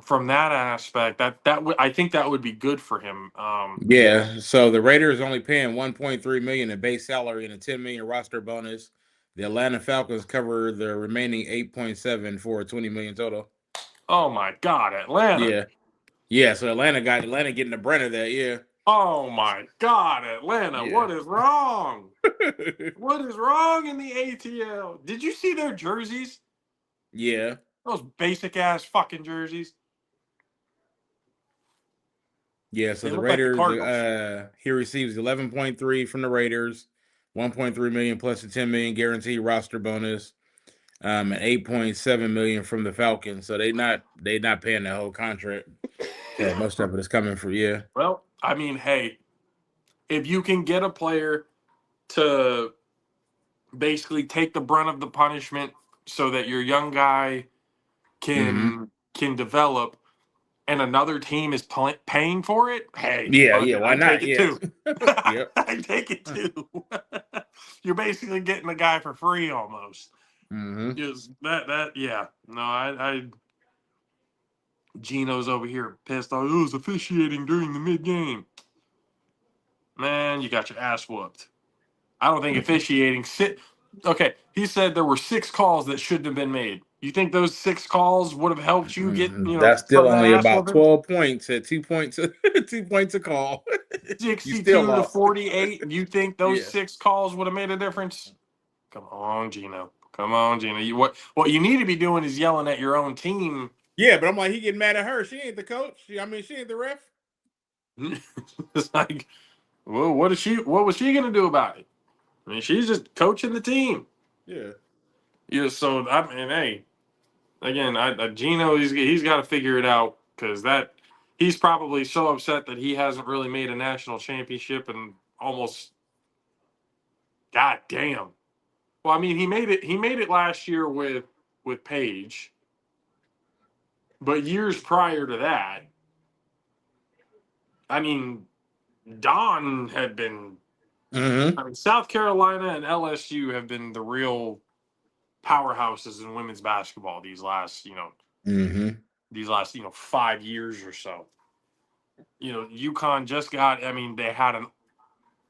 from that aspect, I think that would be good for him. Yeah. So the Raiders only paying 1.3 million in base salary and a 10 million roster bonus. The Atlanta Falcons cover the remaining 8.7 for a 20 million total. Oh my God, Atlanta! Yeah. Yeah. So Atlanta getting the brunt of that. Yeah. Oh my God, Atlanta! Yeah. What is wrong? What is wrong in the ATL? Did you see their jerseys? Yeah. Those basic ass fucking jerseys. Yeah, so They the look like the Raiders, Cardinals. he receives 11.3 from the Raiders, 1.3 million plus a 10 million guaranteed roster bonus, and 8.7 million from the Falcons. So they not paying the whole contract. So most of it is coming from Well, I mean, hey, if you can get a player to basically take the brunt of the punishment so that your young guy Mm-hmm. can develop, and another team is paying for it, hey, Yeah, fuck yeah. it, Why I take not? it Yes. too. Yep. I take it too. You're basically getting the guy for free almost. Mm-hmm. Just that yeah. No, I Gino's over here pissed off. It was officiating during the mid game. Man, you got your ass whooped. I don't think officiating sit. Okay, he said there were 6 calls that shouldn't have been made. You think those 6 calls would have helped you get That's still from that only ass about whooping? 12 points at 2 points, 2 points a call. You still 62 to lost. 48. You think those Yeah. 6 calls would have made a difference? Come on, Gino. Come on, Gino. What you need to be doing is yelling at your own team. Yeah, but I'm like, he getting mad at her. She ain't the coach. She ain't the ref. It's like, well, what was she gonna do about it? I mean, she's just coaching the team. Yeah. Yeah, so I mean, hey, again, Gino, he's got to figure it out, because he's probably so upset that he hasn't really made a national championship and almost, god damn. Well, I mean, he made it last year with Paige, but years prior to that, I mean, Don had been. Mm-hmm. I mean, South Carolina and LSU have been the real powerhouses in women's basketball Mm-hmm. these last 5 years or so. UConn just got. I mean, they had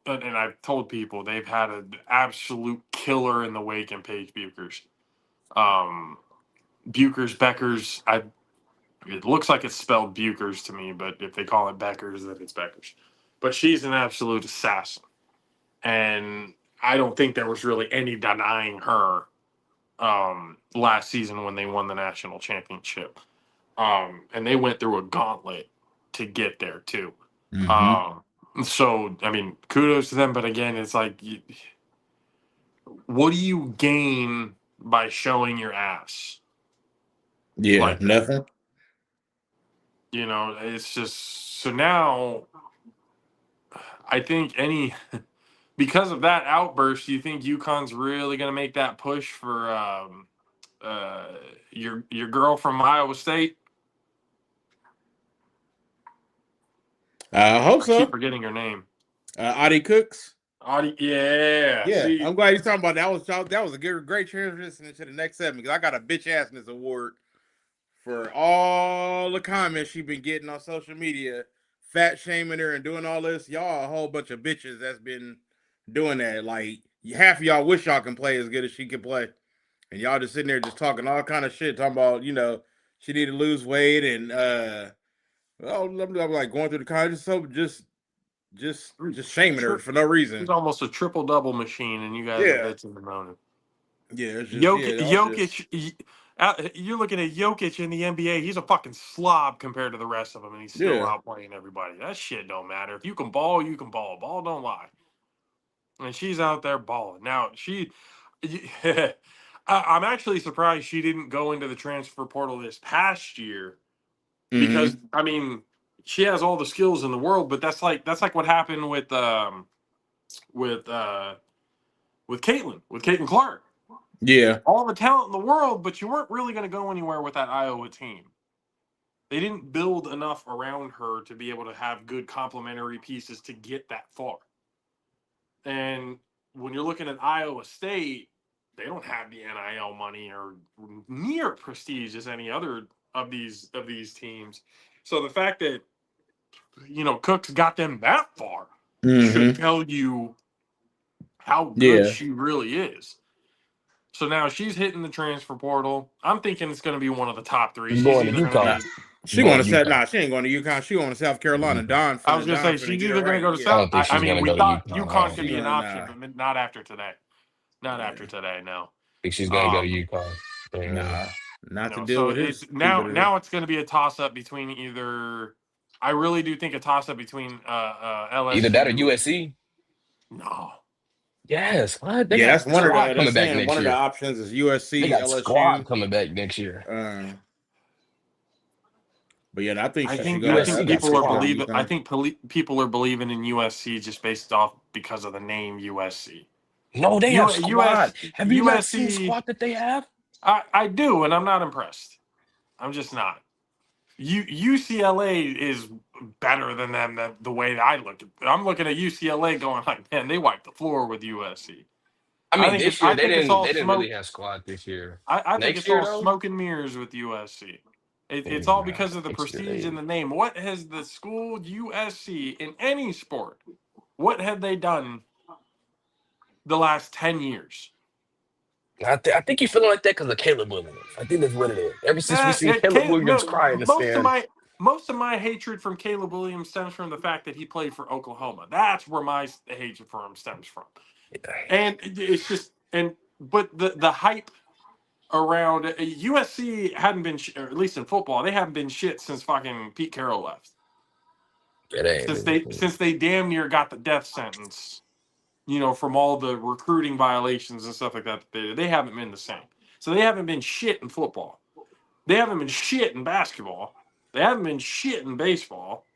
and I've told people they've had an absolute killer in the wake in Paige Buchers. Beckers. It looks like it's spelled Buchers to me, but if they call it Beckers, then it's Beckers. But she's an absolute assassin, and I don't think there was really any denying her last season when they won the national championship. And they went through a gauntlet to get there too. Mm-hmm. Um, so I mean, kudos to them. But again, it's like, what do you gain by showing your ass Yeah, like that? nothing. It's just so now. I think because of that outburst, do you think UConn's really going to make that push for your girl from Iowa State? I hope I keep so. forgetting her name. Audie Cooks. Yeah. Yeah, See, I'm glad you're talking about that. That was a great transition into the next segment because I got a bitch assness award for all the comments she's been getting on social media, fat shaming her and doing all this. Y'all a whole bunch of bitches that's been doing that. Like half of y'all wish y'all can play as good as she can play, and y'all just sitting there just talking all kind of shit, talking about she need to lose weight and I'm like going through the college, so just shaming her for no she's reason. almost a triple double machine, and you guys are Yeah. bitching and moaning. Yeah, it's just Jokic, you're looking at Jokic in the NBA. He's a fucking slob compared to the rest of them, and he's still Yeah. outplaying everybody. That shit don't matter. If you can ball, you can ball. Ball don't lie. And she's out there balling. Now I'm actually surprised she didn't go into the transfer portal this past year because Mm-hmm. I mean she has all the skills in the world, but that's like what happened with Caitlin Clark. Yeah. All the talent in the world, but you weren't really going to go anywhere with that Iowa team. They didn't build enough around her to be able to have good complementary pieces to get that far. And when you're looking at Iowa State, they don't have the NIL money or near prestige as any other of these teams. So the fact that Cook's got them that far should Mm-hmm. tell you how good Yeah. she really is. So now she's hitting the transfer portal. I'm thinking it's going to be one of the top three. He's She's going to either going to Nah, UConn. be. He's she going going to to set. UConn. Nah, she ain't going to UConn. She going to South Carolina. Mhm. Don I was finna going to Don say finna she's get it either going to right. go to I Yeah. don't South. think I she's mean, going to we go to thought UConn. I UConn don't could be an think. option, Nah. but not after today. Not Yeah. after today. No. I think she's going to go to UConn. Nah. Not to No. deal So with his it's now. stupidity. Now it's going to be a toss up between either. I really do think a toss up between Either that or LSU. USC. No. Yes. What? They Yeah, got that's one of Squad the. That's coming back saying next one of the year. options is They USC, got Squad LSU. coming back next year. But yeah, I think I she should think go. I I think USC got think people she are should go to Squad. believing. I UConn. think people are believing in USC just based off because of the name USC. No, they have Squad. US Have you not seen USC. Squad that they have? I do, and I'm not impressed. I'm just not. UCLA is better than them. The way I look at, I'm looking at UCLA going like, man, they wiped the floor with USC. I mean, this year I think it's all they didn't really smoke. have Squad this year. I think Next it's year all though, smoke and mirrors with USC. It's all nah, because of the next year prestige in they. the name. What has the school USC in any sport? What have they done the last 10 years? I think you're feeling like that because of Caleb Williams. I think that's what it is. Ever since we seen Caleb Williams No, cry in the stand, most of my hatred from Caleb Williams stems from the fact that he played for Oklahoma. That's where my hatred for him stems from. And it's just but the hype around USC hadn't been, or at least in football, they haven't been shit since fucking Pete Carroll left. it ain't. Since they damn near got the death sentence, from all the recruiting violations and stuff like that they did. They haven't been the same. So they haven't been shit in football. They haven't been shit in basketball. They haven't been shit in baseball.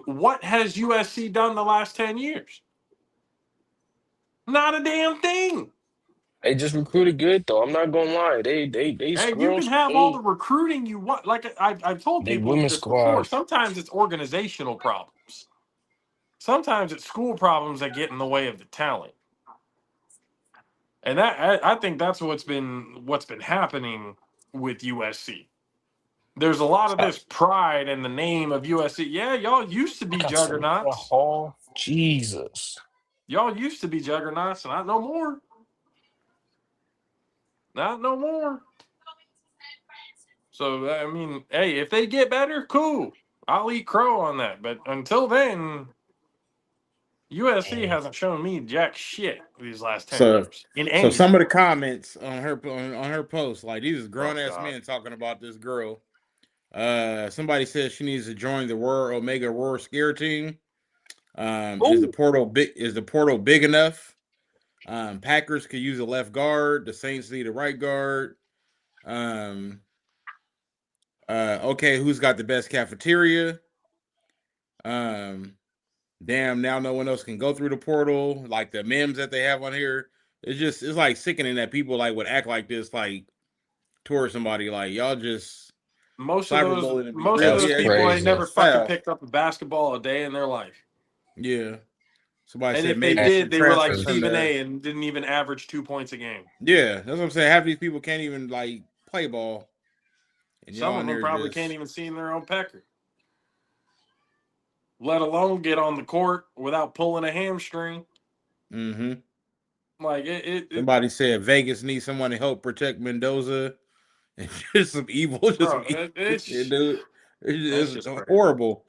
What has USC done the last 10 years? Not a damn thing. They just recruited good though. I'm not gonna lie. They Hey, you scrums. can have all the recruiting you want. Like I've told They people women's this before. squad. Sometimes it's organizational problems. Sometimes it's school problems that get in the way of the talent. And I think that's what's been happening with USC. There's a lot of Stop. this pride in the name of USC. Yeah, y'all used to I be got Samara juggernauts. Hall. Jesus. Y'all used to be juggernauts, not no more. Not no more. So I mean, hey, if they get better, cool. I'll eat crow on that. But until then, USC Man. hasn't shown me jack shit these last 10 So, years in so some of anything. the comments on her post, like these Oh grown ass God. men talking about this girl. Somebody says she needs to join the Roar Omega Roar Scare team. Is the Ooh. portal big? Is the portal big enough? Packers could use a left guard. The Saints need a right guard. Um, okay, who's got the best cafeteria? damn, now no one else can go through the portal. Like the memes that they have on here, it's like sickening that people like would act like this, like towards somebody. Like y'all just Most of cyberbullying and be That's real. people ain't crazy. never fucking picked up a basketball a day in their life. Yeah. Somebody And said if they maybe you did, should they were like transfer from Stephen the. A. and didn't even average 2 points a game. Yeah, that's what I'm saying. Half these people can't even like play ball, and Some y'all of in them there probably just. can't even see in their own pecker, let alone get on the court without pulling a hamstring. Mm-hmm. Like it Somebody said Vegas needs someone to help protect Mendoza, and just some evil, bro. shit, dude. That's It's just crazy. horrible.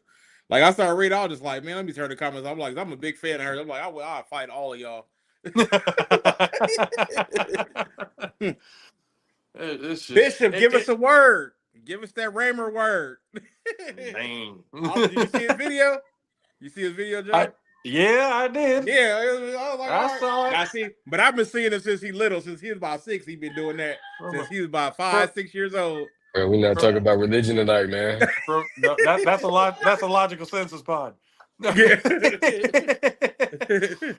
Like I started reading, I was just like, man, let me turn the comments. I'm like, I'm a big fan of her. I'm like, I'll fight all of y'all. It's just, Bishop, give us a word. Give us that Raymer word. dang. Did you see his video? You see his video, Joe? Yeah, I did. Yeah, I was like, I all right. saw it. Now, see, but I've been seeing him since he little. Since he was about 6, he's been doing that since he was about 5, 6 yeyears old. Bro, we're not talking about religion tonight, man. No, that's a lot. That's a logical census pod. Yeah.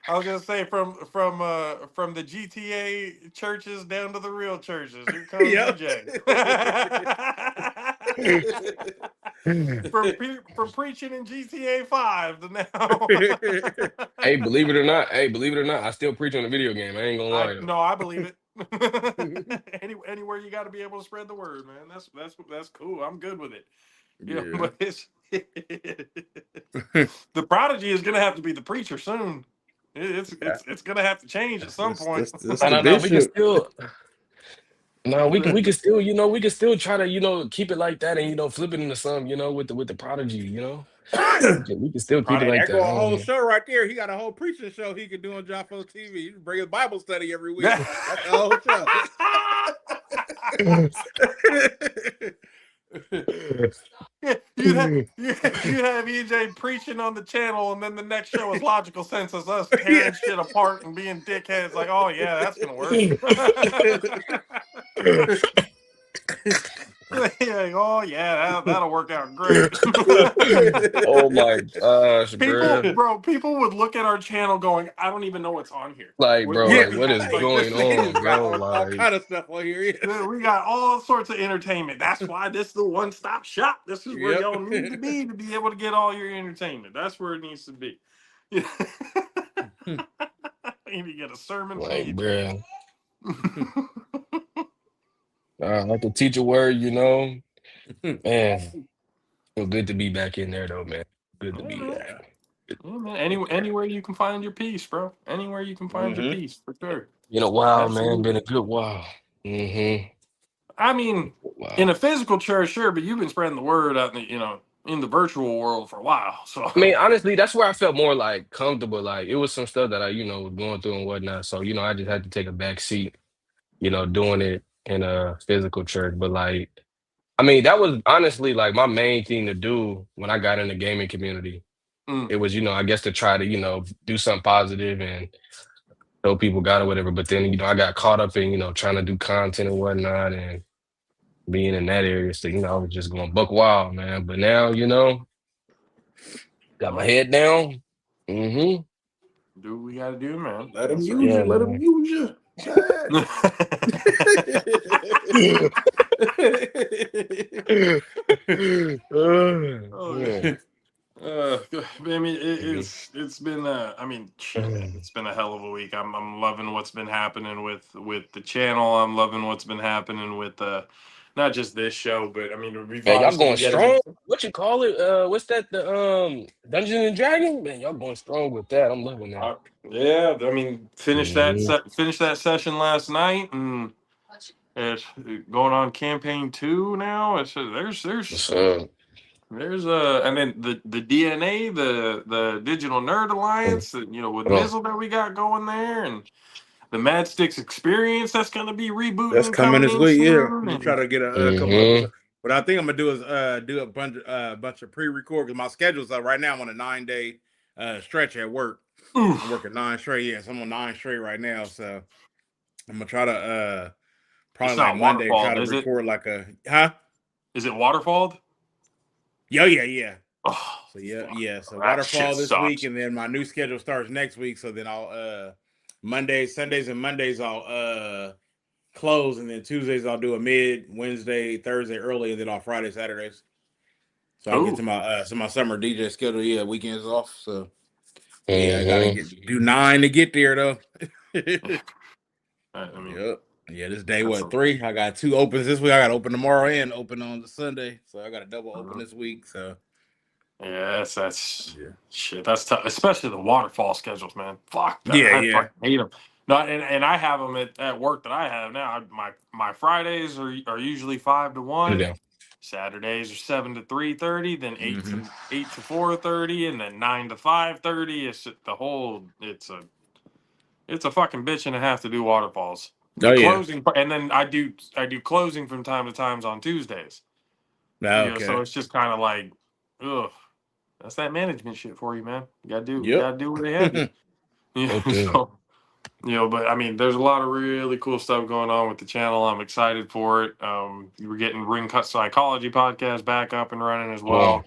I was gonna say from the GTA churches down to the real churches. Here comes Yep. EJ. from preaching in GTA 5 to now. Hey, believe it or not, I still preach on the video game. I ain't gonna lie though. I believe it. Anywhere you got to be able to spread the word, man. That's cool. I'm good with it. Yeah, but it's the prodigy is gonna have to be the preacher soon. It's gonna have to change at some point. That's No, the no, no. We can bishop. still. No, we can still, we can still try to, keep it like that and flip it into some, with the prodigy, we can still keep it like That that. go a whole show right there. He got a whole preaching show he could do on JAFFOs TV. You can bring a Bible study every week. That's the whole show. You'd have EJ preaching on the channel, and then the next show is Logical Census, us tearing shit apart and being dickheads. Like, oh yeah, that's gonna work. Yeah, oh yeah, that'll work out great. Oh my gosh, bro. People would look at our channel going, I don't even know what's on here. Like, bro, Yeah, like what is like, going on, got bro? all Like, kind of stuff on here. Yeah. We got all sorts of entertainment. That's why this is the one-stop shop. This is where Yep. y'all need to be able to get all your entertainment. That's where it needs to be. You need to get a sermon from like, you. bro. I can teach a word, man. Feel good to be back in there, though, man. Good to be back. Yeah, man. Anywhere you can find your peace, bro. Anywhere you can find your peace, for sure. Wow, man. Absolutely. Been a good while. Mm-hmm. I mean, Wow. in a physical church, sure, but you've been spreading the word out in the, in the virtual world for a while. So I mean, honestly, that's where I felt more like comfortable. Like it was some stuff that I, was going through and whatnot. So, I just had to take a back seat, doing it in a physical church. But like, I mean, that was honestly like my main thing to do when I got in the gaming community. It was, I guess to try to, do something positive and show people got or whatever. But then, I got caught up in, trying to do content and whatnot and being in that area. So, I was just going buck wild, man. But now, got my head down. Mm-hmm. do what we gotta do, man. Let him That's use you. Let him use you. Yeah. I mean, it's been I mean, shit, man, it's been a hell of a week. I'm loving what's been happening with the channel. I'm loving what's been happening with not just this show, but I mean, we've Man, y'all obviously going been getting. strong. What you call it? What's that? The Dungeons and Dragons? Man, y'all going strong with that. I'm loving that. Yeah, I mean, Mhm. finished that session last night, and it's going on campaign 2 now. It's What's up? there's and then the DNA, the Digital Nerd Alliance, with Hold on. Mizzle that we got going there, and the Mad Sticks Experience that's gonna be rebooting That's and coming coming this in week. Yeah, soon. I'm And trying to get a couple Mm-hmm. episodes. What I think I'm gonna do is do a bunch of pre-record because my schedule's up right now. I'm on a 9-day stretch at work. I'm working 9 straight. Yes, I'm on 9 straight right now. So I'm gonna try to it's probably like not Monday try waterfalled, to is it? record like a huh? Is it waterfalled? Yeah. Oh, So yeah. So that shit waterfall this week, sucks. and then my new schedule starts next week. So then I'll Mondays, Sundays, and Mondays I'll close, and then Tuesdays I'll do a mid, Wednesday, Thursday early, and then on Friday, Saturdays. So I get Ooh. to my summer DJ schedule. Yeah, weekends off. So yeah, I gotta Mm-hmm. do 9 to get there though. I mean, Yep. Yeah, this day that's what 3? I got 2 opens this week. I got open tomorrow and open on the Sunday. So I got a double open this week. So yeah, that's yeah. shit. That's tough, especially the waterfall schedules, man. Fuck that. Yeah, I yeah. fucking hate them. No, and I have them at work that I have now. My Fridays are usually 5 to 1. Yeah. Saturdays are 7 to 3:30. Then Mm-hmm. 8 to 4:30, and then 9 to 5:30. It's a fucking bitch and a half to do waterfalls. Oh The yeah. closing, and then I do closing from time to times on Tuesdays. So Okay. it's just kind of like, ugh, that's that management shit for you, man. You Yep. gotta do what they have you. No Yeah, doubt. so but I mean, there's a lot of really cool stuff going on with the channel. I'm excited for it. We're getting Ring Cut Psychology podcast back up and running as Wow. well.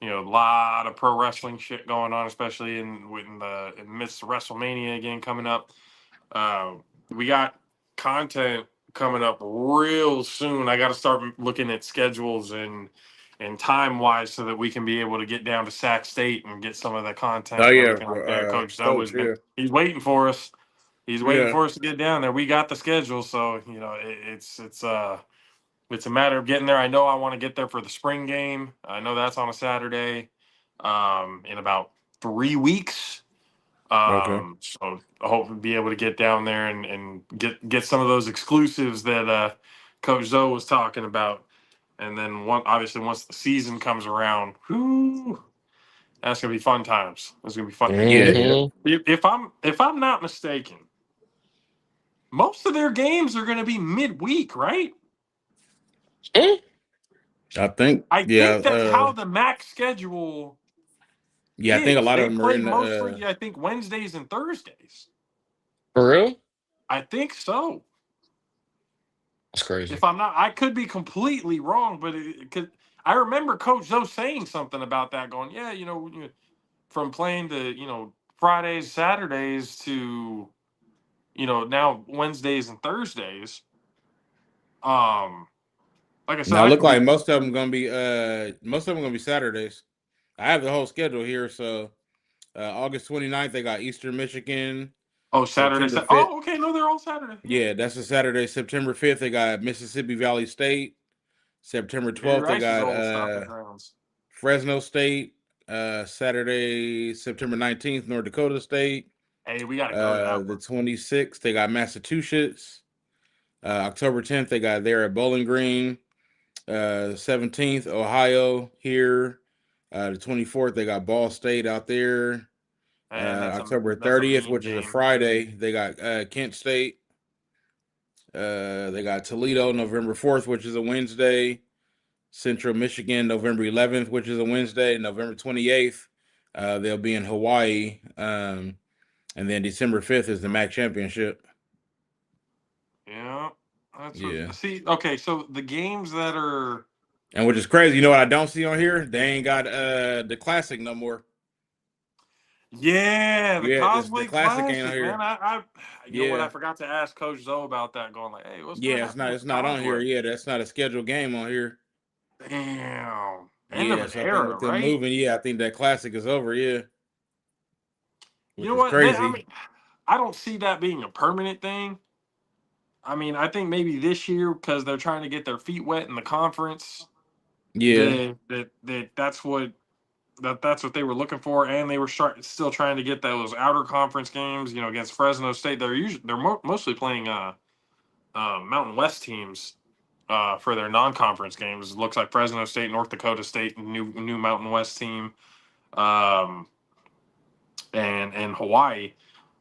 A lot of pro wrestling shit going on, especially in the midst of WrestleMania again coming up. Uh, we got content coming up real soon. I got to start looking at schedules and time wise so that we can be able to get down to Sac State and get some of the content Oh and yeah. everything like For that. Coach Zoe has coach, been yeah. he's waiting for us. He's waiting Yeah. for us to get down there. We got the schedule, so it's a matter of getting there. I know I want to get there for the spring game. I know that's on a Saturday, in about 3 weeks. Okay. So I hope to be able to get down there and get some of those exclusives that Coach Zoe was talking about. And then obviously once the season comes around, whoo, that's gonna be fun times. It's gonna be fun. Yeah, It, yeah. Mm-hmm. if I'm not mistaken, most of their games are gonna be midweek, right? I think I yeah, think that's how the MAC schedule I think a is. lot of They them are play in the mostly, I think, Wednesdays and Thursdays. For real? I think so. That's crazy. If I'm not, I could be completely wrong, but I remember Coach Zoe saying something about that, going, yeah, from playing to Fridays, Saturdays to now Wednesdays and Thursdays. Um, like I said, now I look could be. like most of them gonna be Saturdays. I have the whole schedule here. So August 29th, they got Eastern Michigan. Oh, Saturday. September 5th. Oh, okay. No, they're all Saturday. Yeah. Yeah, that's a Saturday. September 5th, they got Mississippi Valley State. September Jerry 12th, they Rice's got old stomping grounds. Fresno State. Saturday, September 19th, North Dakota State. Hey, we got to go to that The one. 26th, they got Massachusetts. October 10th, they got there at Bowling Green. 17th, Ohio here. The 24th, they got Ball State out there. And October that's a 30th, mean which is a game. Friday, they got Kent State. They got Toledo November 4th, which is a Wednesday. Central Michigan November 11th, which is a Wednesday. November 28th, they'll be in Hawaii. And then December 5th is the MAC championship. Yeah, that's Yeah. see. Okay, so the games that are And which is crazy, you know what I don't see on here? They ain't got the classic no more. the Yeah, this the Cosplay classic ain't on Classic, man. here. You know what? I Yeah. forgot to ask Coach Zoe about that. Going like, hey, what's gonna Yeah, happen with it's the not on here. Cosplay? Yeah, that's not a scheduled game on here. Damn, end of Yeah, an so I think era, with them right? moving, yeah, I think that classic is over, yeah. You Which know is what? I crazy. mean, I don't see that being a permanent thing. I mean, I think maybe this year because they're trying to get their feet wet in the conference. Yeah. That's what they were looking for, and they were still trying to get those outer conference games. Against Fresno State, they're mostly playing Mountain West teams for their non-conference games. It looks like Fresno State, North Dakota State, new Mountain West team, um, and Hawaii.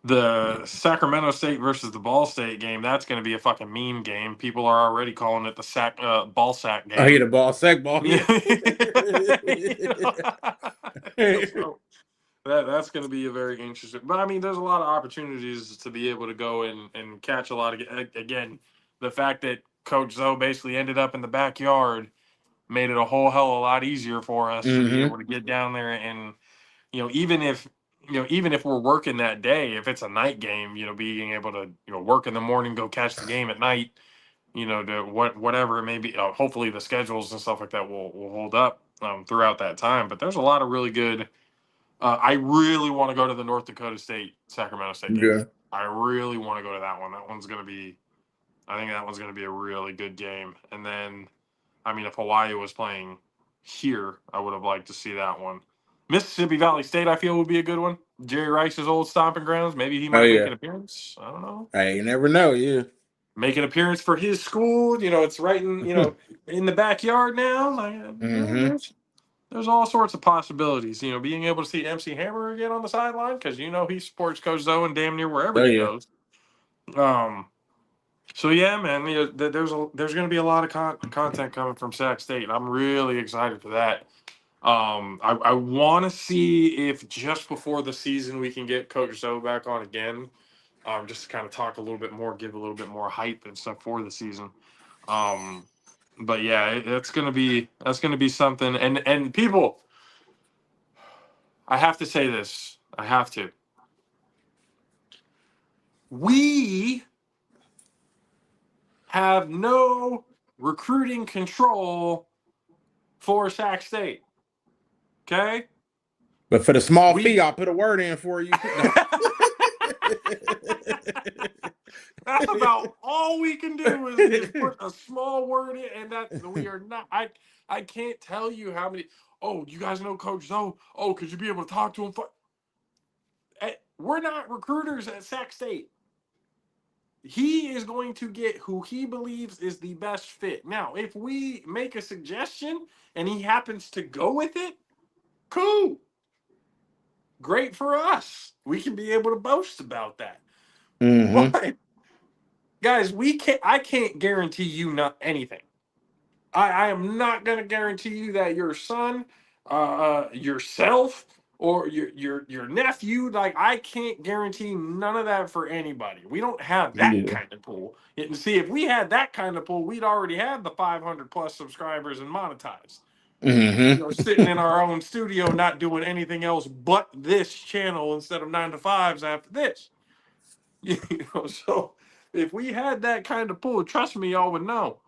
The Sacramento State versus the Ball State game, that's going to be a fucking meme game. People are already calling it the ball sack Oh, yeah, game. the ball, sack ball, yeah. So that's going to be a very interesting. But I mean, there's a lot of opportunities to be able to go and catch a lot of. Again, the fact that Coach Zoe basically ended up in the backyard made it a whole hell of a lot easier for us to be Mm-hmm. able to get down there. And even if we're working that day, if it's a night game, being able to work in the morning, go catch the game at night, to whatever it may be. Hopefully the schedules and stuff like that will hold up throughout that time. But there's a lot of really good. I really want to go to the North Dakota State Sacramento State game. Yeah. I really want to go to that one. That one's going to be. I think that one's going to be a really good game. And then, I mean, if Hawaii was playing here, I would have liked to see that one. Mississippi Valley State, I feel, would be a good one. Jerry Rice's old stomping grounds. Maybe he Oh might make yeah. an appearance. I don't know. Hey, you never know. Yeah. Make an appearance for his school. It's right in the backyard now. Like, Mm-hmm. there's all sorts of possibilities. Being able to see MC Hammer again on the sideline because he supports Coach Zoe and damn near wherever Oh he yeah. goes. So yeah, man, there's going to be a lot of content coming from Sac State. I'm really excited for that. I want to see if just before the season we can get Coach Zoe back on again. Just to kind of talk a little bit more, give a little bit more hype and stuff for the season. But yeah, that's gonna be something. And people, I have to say this. I have to. We have no recruiting control for Sac State. Okay? But for the small We- fee, I'll put a word in for you. That's about all we can do is put a small word in, and that we are not. I can't tell you how many. Oh, you guys know Coach Zoe? Oh, could you be able to talk to him? We're not recruiters at Sac State. He is going to get who he believes is the best fit. Now, if we make a suggestion and he happens to go with it, cool. Great for us. We can be able to boast about that. Mm-hmm. But guys, I can't guarantee you not anything. I am not going to guarantee you that your son, yourself, or your nephew, like I can't guarantee none of that for anybody. We don't have that Yeah. kind of pool. And see, if we had that kind of pool, we'd already have the 500 plus subscribers and monetized. Mm-hmm. Sitting in our own studio, not doing anything else but this channel instead of 9 to 5s after this. So if we had that kind of pool, trust me, y'all would know.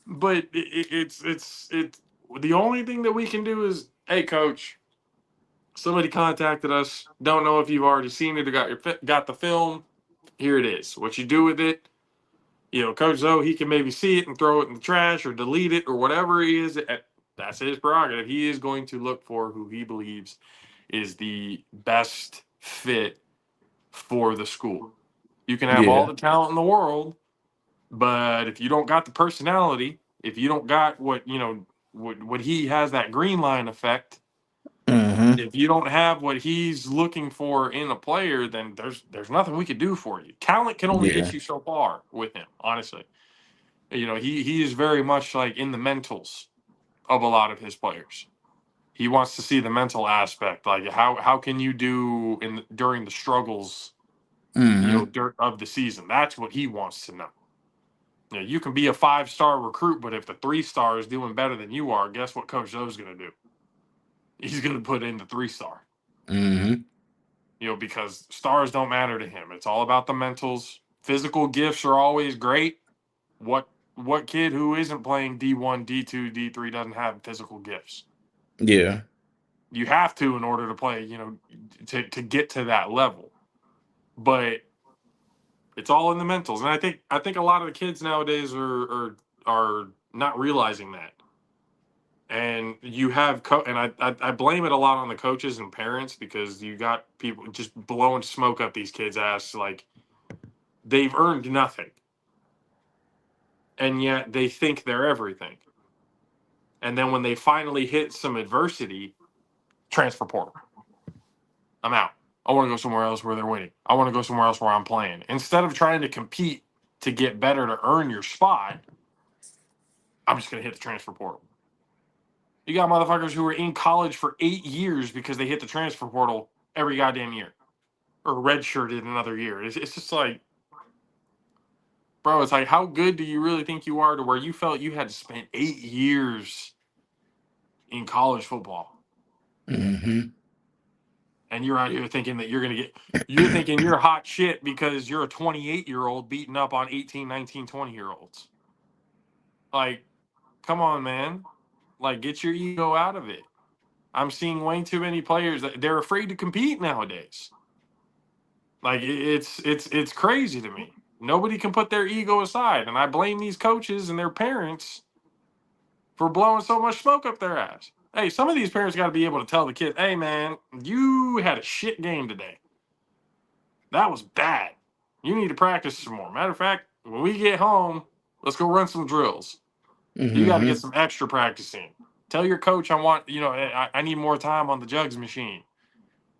But it's the only thing that we can do is, hey, coach, somebody contacted us. Don't know if you've already seen it or got the film. Here it is. What you do with it, Coach Zoe, he can maybe see it and throw it in the trash or delete it or whatever he is. That's his prerogative. He is going to look for who he believes is the best fit for the school. You can have all Yeah. the talent in the world, but if you don't got the personality, if you don't got what he has, that green line effect, Mm-hmm. if you don't have what he's looking for in a player, then there's nothing we could do for you. Talent can only Yeah. get you so far with him, honestly. He is very much like in the mentals of a lot of his players. He wants to see the mental aspect, like how can you do during the struggles, Mm-hmm. of the season. That's what he wants to know. You can be a 5-star recruit, but if the 3-star is doing better than you are, guess what Coach Zoe's going to do? He's going to put in the 3-star. Mm-hmm. Because stars don't matter to him. It's all about the mentals. Physical gifts are always great. What kid who isn't playing D1, D2, D3 doesn't have physical gifts? Yeah. You have to in order to play, to get to that level. But it's all in the mentals, and I think a lot of the kids nowadays are not realizing that. And you have and I blame it a lot on the coaches and parents, because you got people just blowing smoke up these kids' ass like they've earned nothing, and yet they think they're everything. And then when they finally hit some adversity, transfer portal. I'm out. I want to go somewhere else where they're winning. I want to go somewhere else where I'm playing. Instead of trying to compete to get better to earn your spot, I'm just going to hit the transfer portal. You got motherfuckers who were in college for 8 years because they hit the transfer portal every goddamn year, or redshirted another year. It's just like, bro, it's like, how good do you really think you are to where you felt you had to spend 8 years in college football. Mm-hmm. And you're out here thinking that you're thinking you're hot shit because you're a 28-year-old beating up on 18, 19, 20-year-olds. Like, come on, man. Like, get your ego out of it. I'm seeing way too many players that they're afraid to compete nowadays. Like, it's crazy to me. Nobody can put their ego aside, and I blame these coaches and their parents for blowing so much smoke up their ass. Hey, some of these parents got to be able to tell the kid, "Hey, man, you had a shit game today. That was bad. You need to practice some more. Matter of fact, when we get home, let's go run some drills. You got to get Mm-hmm. some extra practice in. Tell your coach I need more time on the jugs machine.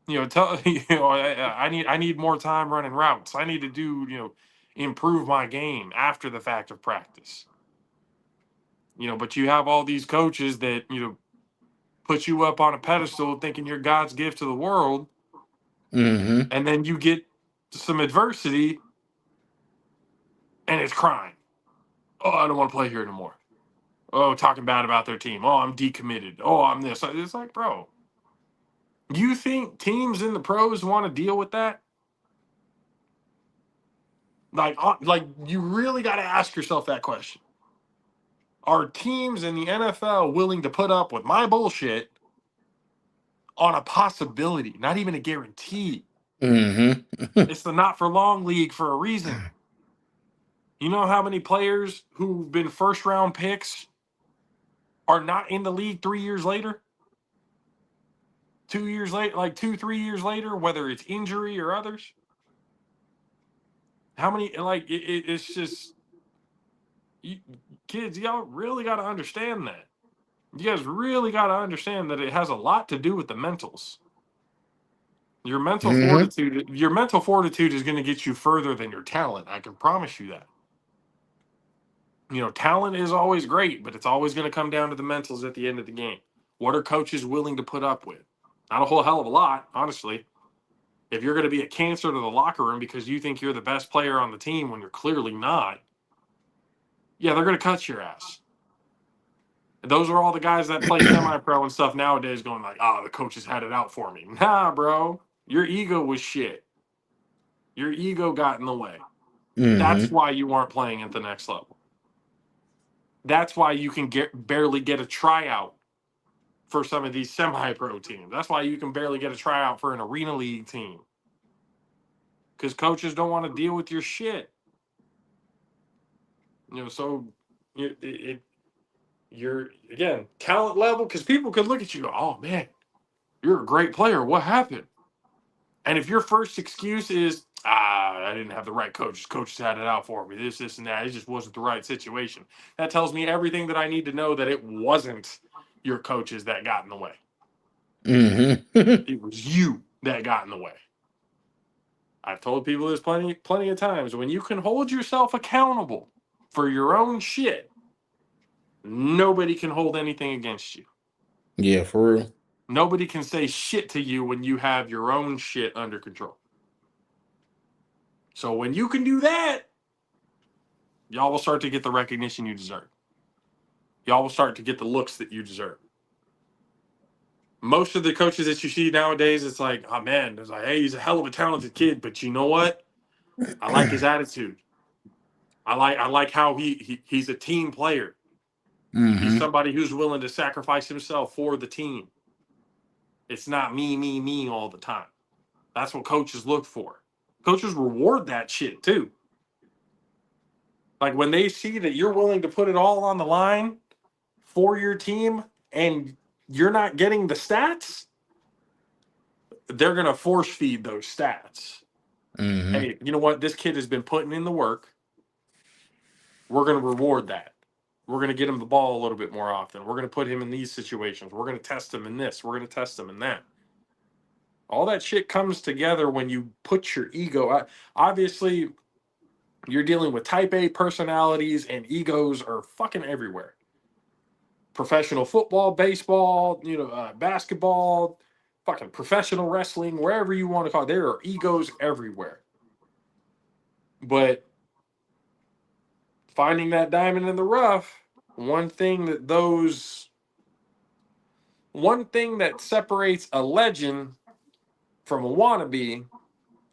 I need more time running routes. I need to improve my game after the fact of practice. But you have all these coaches that, put you up on a pedestal thinking you're God's gift to the world, Mm-hmm. and then you get some adversity and it's crying. Oh, I don't want to play here anymore. Oh, talking bad about their team. Oh, I'm decommitted. Oh, I'm this. It's like, bro, you think teams in the pros want to deal with that? Like you really got to ask yourself that question. Are teams in the NFL willing to put up with my bullshit on a possibility, not even a guarantee? Mm-hmm. It's the not for long league for a reason. You know how many players who've been first round picks are not in the league 3 years later? 2 years later, like 3 years later, whether it's injury or others? How many, it's just, you, kids, y'all really got to understand that. You guys really got to understand that it has a lot to do with the mentals. Your mental Mm-hmm. fortitude is going to get you further than your talent. I can promise you that. Talent is always great, but it's always going to come down to the mentals at the end of the game. What are coaches willing to put up with? Not a whole hell of a lot, honestly. If you're going to be a cancer to the locker room because you think you're the best player on the team when you're clearly not, yeah, they're going to cut your ass. And those are all the guys that play semi-pro and stuff nowadays going like, oh, the coaches had it out for me. Nah, bro. Your ego was shit. Your ego got in the way. That's Mm-hmm. why you weren't playing at the next level. That's why you can barely get a tryout for some of these semi-pro teams. That's why you can barely get a tryout for an arena league team. Because coaches don't want to deal with your shit. So you're, again, talent level, because people could look at you and go, oh, man, you're a great player. What happened? And if your first excuse is, I didn't have the right coaches. Coaches had it out for me. This, and that. It just wasn't the right situation. That tells me everything that I need to know that it wasn't your coaches that got in the way. Mm-hmm. It was you that got in the way. I've told people this plenty of times. When you can hold yourself accountable for your own shit, nobody can hold anything against you. Yeah, for real. Nobody can say shit to you when you have your own shit under control. So when you can do that, y'all will start to get the recognition you deserve. Y'all will start to get the looks that you deserve. Most of the coaches that you see nowadays, it's like, oh man, it's like, hey, he's a hell of a talented kid, but you know what? I like his attitude. I like how he's a team player. He's Mm-hmm. somebody who's willing to sacrifice himself for the team. It's not me all the time. That's what coaches look for. Coaches reward that shit too. Like when they see that you're willing to put it all on the line for your team and you're not getting the stats, they're going to force feed those stats. Mm-hmm. Hey, you know what? This kid has been putting in the work. We're going to reward that. We're going to get him the ball a little bit more often. We're going to put him in these situations. We're going to test him in this. We're going to test him in that. All that shit comes together when you put your ego out. Obviously, you're dealing with type A personalities and egos are fucking everywhere. Professional football, baseball, basketball, fucking professional wrestling, wherever you want to call it, there are egos everywhere. But finding that diamond in the rough, one thing that those one thing that separates a legend from a wannabe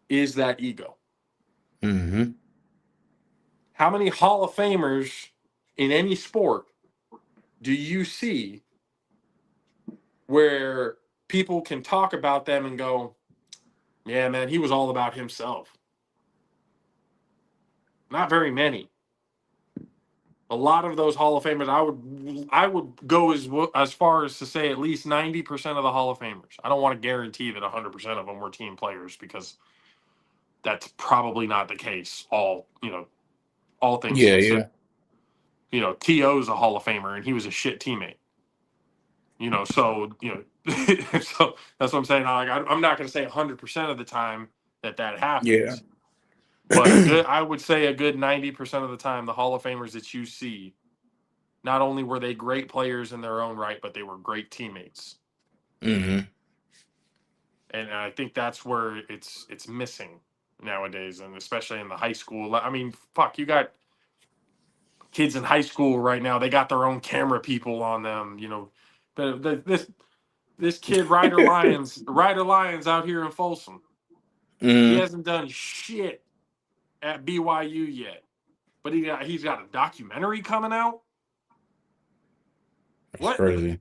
is that ego. Mm-hmm. How many Hall of Famers in any sport do you see where people can talk about them and go, yeah, man, he was all about himself? Not very many. A lot of those Hall of Famers, I would go as far as to say at least 90% of the Hall of Famers. I don't want to guarantee that 100% of them were team players because that's probably not the case. All things Yeah, considered. yeah. T.O.'s a Hall of Famer and he was a shit teammate. So so that's what I'm saying. I'm not going to say 100% of the time that Yeah. happens, but I would say a good 90% of the time, the Hall of Famers that you see, not only were they great players in their own right, but they were great teammates. Mm-hmm. And I think that's where it's missing nowadays, and especially in the high school. I mean, fuck, you got kids in high school right now. They got their own camera people on them. This kid Ryder Lyons out here in Folsom. He Mm-hmm. hasn't done shit at BYU yet, but he's got a documentary coming out. That's What crazy.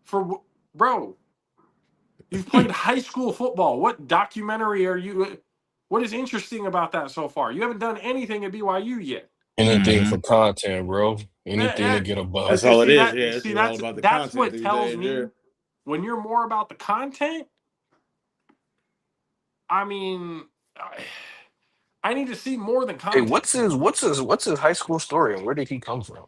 for, bro? You've played high school football. What documentary are you? What is interesting about that so far? You haven't done anything at BYU yet. Anything Mm-hmm. for content, bro. Anything to Eh, get a That's buck. all it See is. that? Yeah, it's See just all that's about the that's content what these tells days. Yeah. me when you're more about the content. I mean, I need to see more than Hey, content. what's his high school story and where did he come from?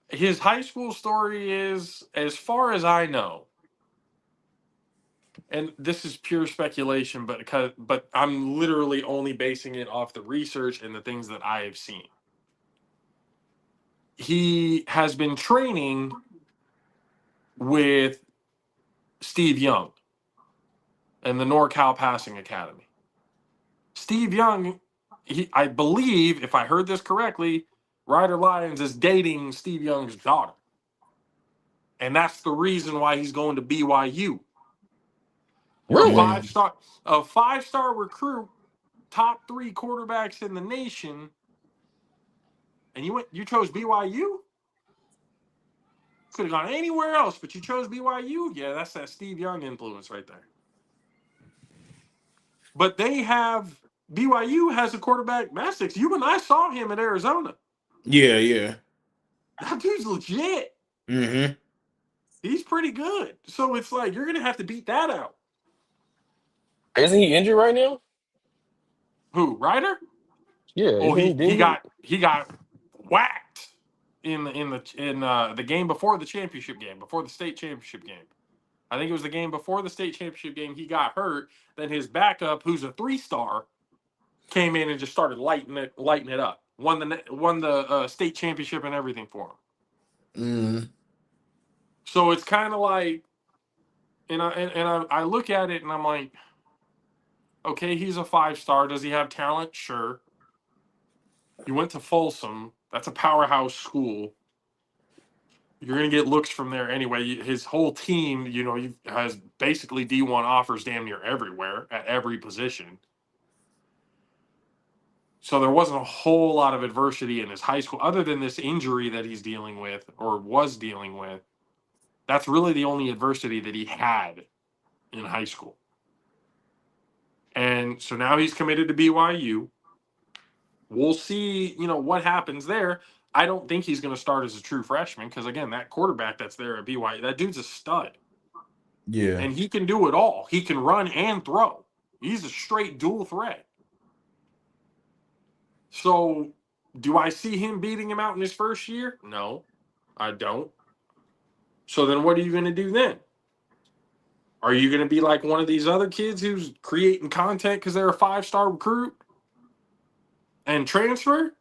His high school story is, as far as I know, and this is pure speculation, but I'm literally only basing it off the research and the things that I have seen. He has been training with Steve Young and the NorCal Passing Academy. Steve Young, I believe, if I heard this correctly, Ryder Lyons is dating Steve Young's daughter. And that's the reason why he's going to BYU. You're Really? a five-star recruit, top 3 quarterbacks in the nation, and you chose BYU? Could have gone anywhere else, but you chose BYU? Yeah, that's that Steve Young influence right there. But BYU has a quarterback, Mastix. You and I saw him at Arizona. Yeah, yeah. That dude's legit. Mm-hmm. He's pretty good. So it's like you're gonna have to beat that out. Isn't he injured right now? Who, Ryder? Yeah, Oh, isn't he? he Didn't he? got whacked in the game before the championship game, before the state championship game. I think it was the game before the state championship game. He got hurt. Then his backup, who's a 3-star, came in and just started lighting it up. Won the state championship and everything for him. Mm-hmm. So it's kind of like, I look at it and I'm like, okay, he's a 5-star. Does he have talent? Sure. You went to Folsom. That's a powerhouse school. You're going to get looks from there anyway. His whole team, has basically D1 offers damn near everywhere at every position. So there wasn't a whole lot of adversity in his high school other than this injury that he's dealing with or was dealing with. That's really the only adversity that he had in high school. And so now he's committed to BYU. We'll see, what happens there. I don't think he's going to start as a true freshman because, again, that quarterback that's there at BYU, that dude's a stud. Yeah. And he can do it all. He can run and throw. He's a straight dual threat. So do I see him beating him out in his first year? No, I don't. So then what are you going to do then? Are you going to be like one of these other kids who's creating content because they're a 5-star recruit and transfer?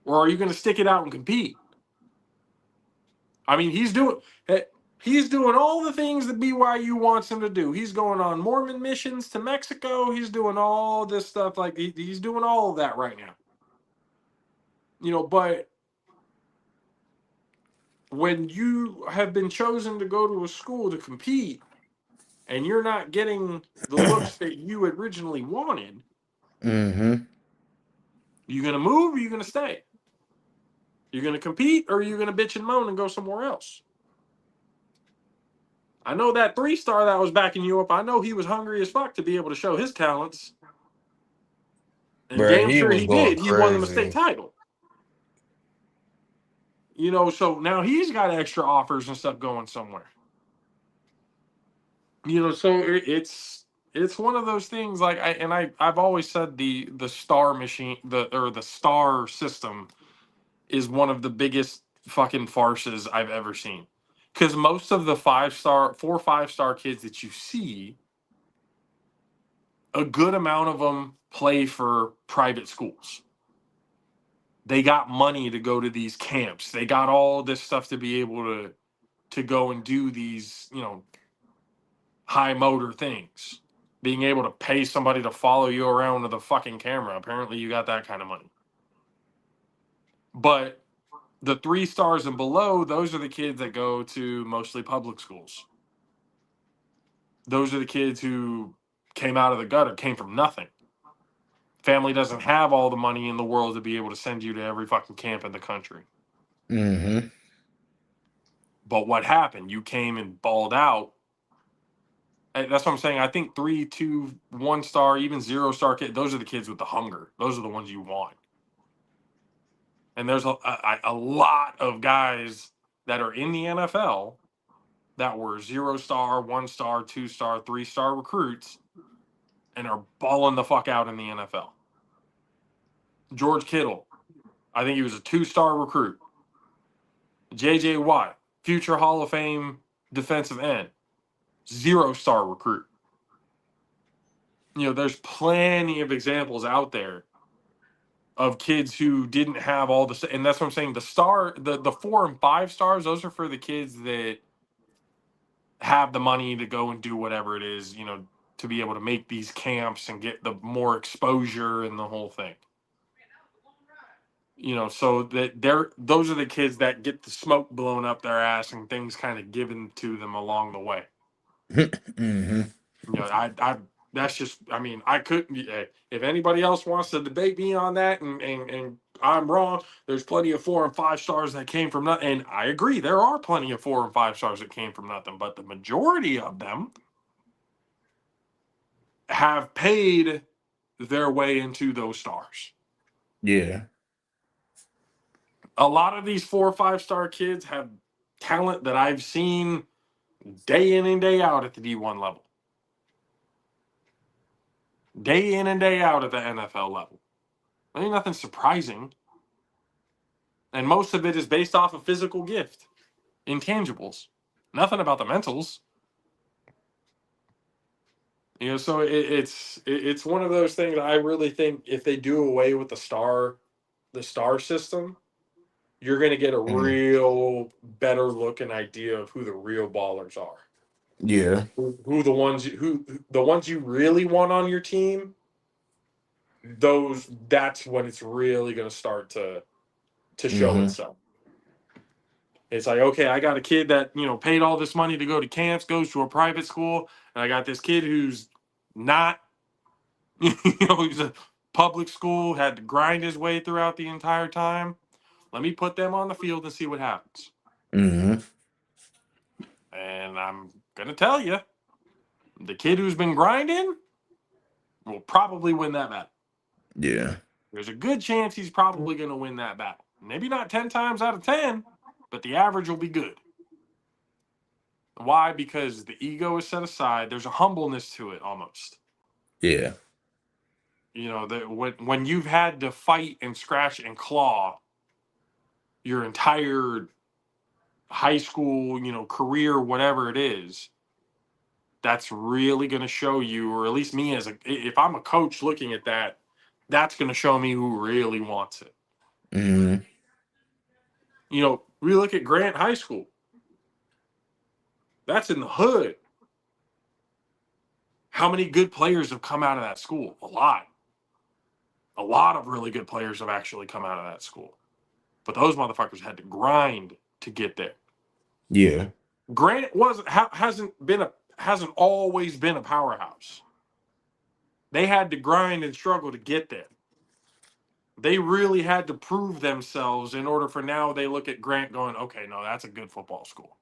Or are you going to stick it out and compete? I mean, he's doing all the things that BYU wants him to do. He's going on Mormon missions to Mexico. He's doing all this stuff. Like he's doing all of that right now. But when you have been chosen to go to a school to compete and you're not getting the looks that you originally wanted, Mm-hmm. you gonna move or you gonna stay? You're gonna compete or you're gonna bitch and moan and go somewhere else? I know that 3-star that was backing you up. I know he was hungry as fuck to be able to show his talents. And Bruh, damn he sure was he going did. He won the state crazy. title. You know, so now he's got extra offers and stuff going somewhere. You know, so it's one of those things like I've always said the star machine the star system is one of the biggest fucking farces I've ever seen. Because most of the 5-star, 4 5-star kids that you see, a good amount of them play for private schools. They got money to go to these camps. They got all this stuff to be able to go and do these, you know, high motor things. Being able to pay somebody to follow you around with a fucking camera. Apparently you got that kind of money. But the 3 stars and below, those are the kids that go to mostly public schools. Those are the kids who came out of the gutter, came from nothing. Family doesn't have all the money in the world to be able to send you to every fucking camp in the country. Mm-hmm. But what happened? You came and balled out. And that's what I'm saying. I think 3, 2, 1-star, even 0-star kid, those are the kids with the hunger. Those are the ones you want. And there's a lot of guys that are in the NFL that were 0-star, 1-star, 2-star, 3-star recruits and are balling the fuck out in the NFL. George Kittle, I think he was a 2-star recruit. J.J. Watt, future Hall of Fame defensive end, 0-star recruit. You know, there's plenty of examples out there of kids who didn't have all the, and that's what I'm saying. The 4 and 5 stars, those are for the kids that have the money to go and do whatever it is, you know, to be able to make these camps and get the more exposure and the whole thing. You know, so that those are the kids that get the smoke blown up their ass and things kind of given to them along the way. Mm-hmm. You know, I that's just, I mean, I couldn't, if anybody else wants to debate me on that and I'm wrong, there's plenty of 4 and 5 stars that came from nothing. And I agree, there are plenty of 4 and 5 stars that came from nothing, but the majority of them have paid their way into those stars. Yeah. A lot of these 4 or 5-star kids have talent that I've seen day in and day out at the D1 level. Day in and day out at the NFL level. Ain't nothing surprising. And most of it is based off of physical gift, intangibles. Nothing about the mentals. You know, so it's one of those things. I really think if they do away with the star system, you're going to get a Mm-hmm. real better looking idea of who the real ballers are. Yeah. Who the ones you really want on your team. That's when it's really going to start to show Mm-hmm. itself. It's like, okay, I got a kid that, you know, paid all this money to go to camps, goes to a private school, and I got this kid who's not, you know, he's a public school, had to grind his way throughout the entire time. Let me put them on the field and see what happens. Mm-hmm. And I'm gonna tell you, the kid who's been grinding will probably win that battle. Yeah. There's a good chance he's probably gonna win that battle. Maybe not 10 times out of 10, but the average will be good. Why? Because the ego is set aside. There's a humbleness to it almost. Yeah. You know, that when you've had to fight and scratch and claw your entire high school, you know, career, whatever it is, that's really going to show you, or at least me if I'm a coach looking at that, that's going to show me who really wants it. Mm-hmm. You know, we look at Grant High School. That's in the hood. How many good players have come out of that school? A lot. A lot of really good players have actually come out of that school. But those motherfuckers had to grind to get there. Yeah. Grant hasn't always been a powerhouse. They had to grind and struggle to get there. They really had to prove themselves in order for now they look at Grant going, okay, no, that's a good football school.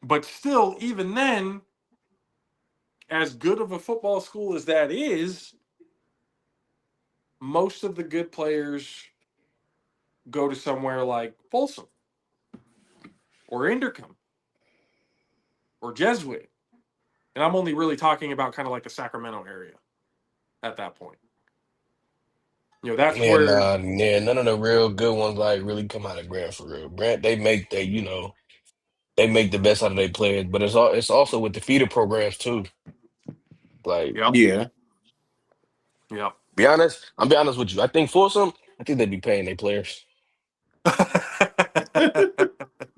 But still, even then, as good of a football school as that is, most of the good players go to somewhere like Folsom or Inderkum or Jesuit. And I'm only really talking about kind of like the Sacramento area at that point. That's Yeah, where nah, yeah, none of the real good ones like really come out of Grant for real. Grant, they make the best out of their players, but it's also with the feeder programs too. Like, Yep. Yeah. Yep. I'm be honest with you. I think Folsom, I think they'd be paying their players.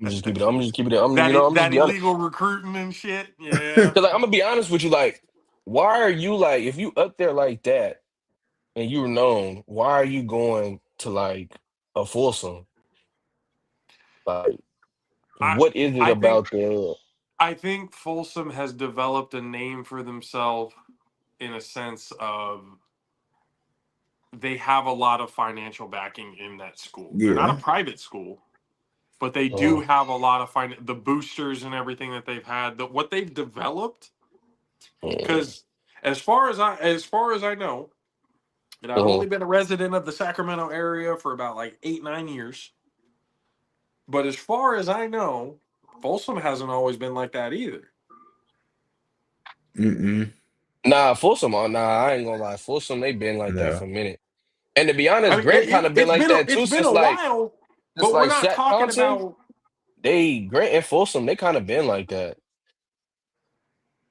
I'm just keep it. I'm just keep it. I'm just that be honest. illegal recruiting and shit. Yeah. Cause like I'm gonna be honest with you. Like, why are you like if you up there like that and you're known, why are you going to like a Folsom? Like, I what is it I think about the? I think Folsom has developed a name for themselves in a sense of they have a lot of financial backing in that school. They're not a Yeah. private school, but they do have a lot of the boosters and everything that they've had. What they've developed, Mm, because as far as I know, and I've only mhm. been a resident of the Sacramento area for about like 8-9 years. But as far as I know, Folsom hasn't always been like that either. Mm-mm. Nah, Folsom. Nah, I ain't gonna lie. Folsom, they been like that for No. a minute. And to be I honest, mean, Grant kind of been like that it's too been since a while, but we're not Shaq talking Thompson. about. They Grant and Folsom, they kind of been like that.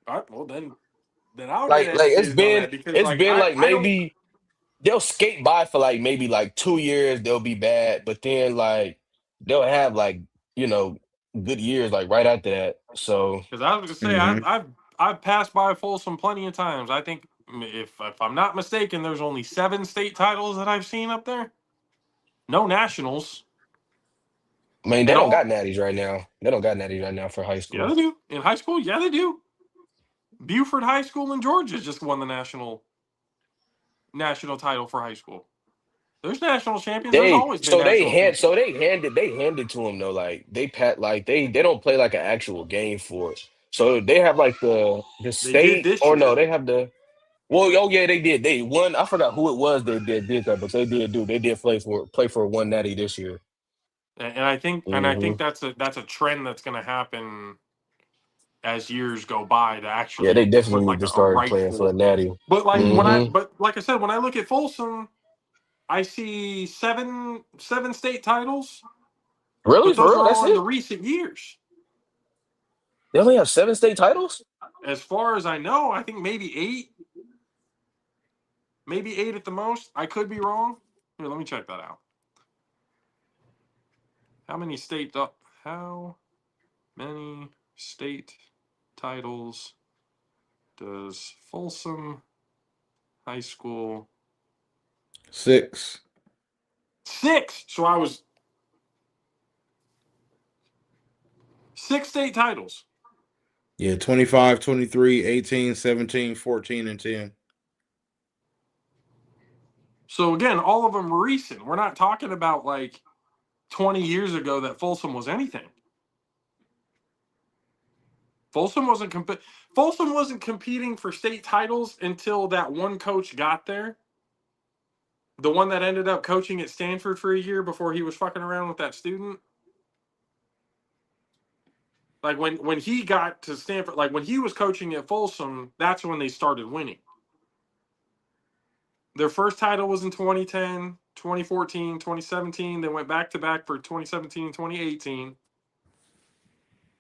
All right, well then I'll get Like educated on that because it's like been I like I don't maybe they'll skate by for like maybe like 2 years, they'll be bad, but then like they'll have like, you know, good years like right after that. So because I was gonna say Mm-hmm. I've passed by Folsom plenty of times. I think if I'm not mistaken, there's only 7 state titles that I've seen up there. No nationals, I mean they and don't got all. natties right now. They don't got natties right now for high Yeah, school. they do in high school. Yeah, they do. Buford High School in Georgia just won the national title for high school. There's national champions. There's always been national champions. They handed to them though. Like they pat like they don't play like an actual game for it. So they have like the They did state this or no, year, they have the well, oh yeah, they did. They won. I forgot who it was did that, but they did play for one natty this year. and I think Hmm. that's a trend that's going to happen as years go by to Yeah, they actually definitely put need like to a start playing for a rightful. natty. But Hmm. like I said, when I look at Folsom, I see seven state titles, Really, but for those real? are That's all in it? the recent years. They only have 7 state titles? As far as I know, I think maybe eight at the most. I could be wrong. Here, let me check that out. How many state how many state titles does Folsom High School? 6. 6. So I was 6 state titles. Yeah, 25, 23, 18, 17, 14, and 10. So again, all of them were recent. We're not talking about like 20 years ago that Folsom was anything. Folsom wasn't competing for state titles until that one coach got there. The one that ended up coaching at Stanford for a year before he was fucking around with that student. Like when he got to Stanford, like when he was coaching at Folsom, that's when they started winning. Their first title was in 2010, 2014, 2017. They went back to back for 2017 and 2018,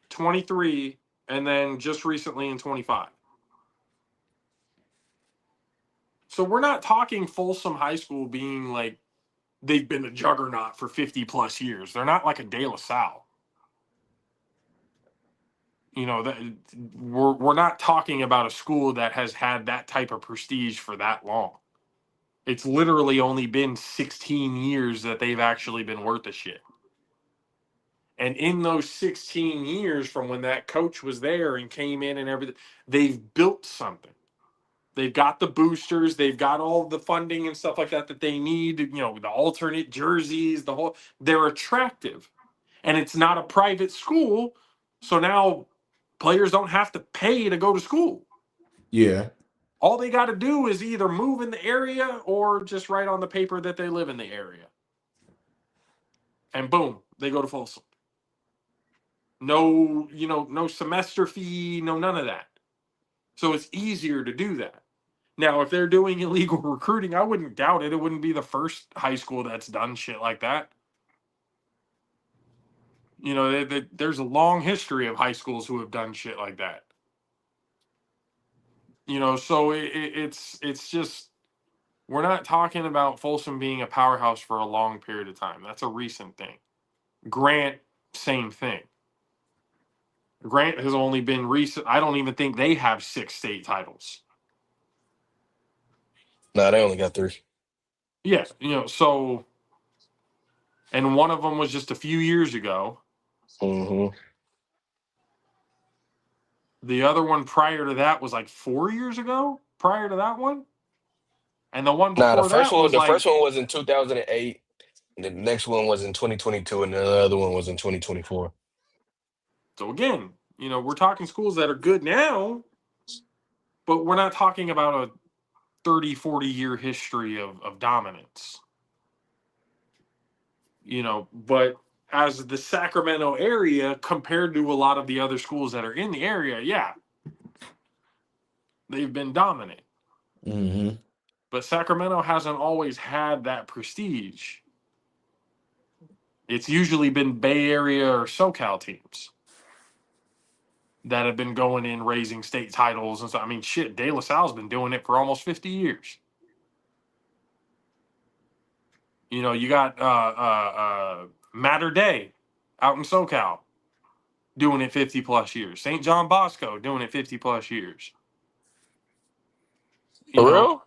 23, and then just recently in 25. So we're not talking Folsom High School being like they've been a juggernaut for 50 plus years. They're not like a De La Salle. That we're not talking about a school that has had that type of prestige for that long. It's literally only been 16 years that they've actually been worth a shit. And in those 16 years from when that coach was there and came in and everything, they've built something. They've got the boosters, they've got all the funding and stuff like that that they need, you know, the alternate jerseys, the whole, they're attractive. And it's not a private school, so now players don't have to pay to go to school. Yeah. All they got to do is either move in the area or just write on the paper that they live in the area. And boom, they go to Folsom. No, you know, no semester fee, no none of that. So it's easier to do that. Now, if they're doing illegal recruiting, I wouldn't doubt it. It wouldn't be the first high school that's done shit like that. You know, there's a long history of high schools who have done shit like that. You know, so it's just, we're not talking about Folsom being a powerhouse for a long period of time. That's a recent thing. Grant, same thing. Grant has only been recent. I don't even think they have 6 state titles. Nah, they only got 3. Yeah, you know, so, and one of them was just a few years ago. Mm-hmm. The other one prior to that was like 4 years ago, prior to that one. And the one Nah, before that was the like, first one was in 2008, and the next one was in 2022, and the other one was in 2024. so again, you know, we're talking schools that are good now, but we're not talking about a 30, 40-year history of dominance. You know, but as the Sacramento area compared to a lot of the other schools that are in the area, yeah, they've been dominant. Mm-hmm. But Sacramento hasn't always had that prestige. It's usually been Bay Area or SoCal teams that have been going in raising state titles and stuff. I mean, shit, De La Salle's been doing it for almost 50 years. You know, you got Mater Day out in SoCal doing it 50 plus years. St. John Bosco doing it 50 plus years. You For know,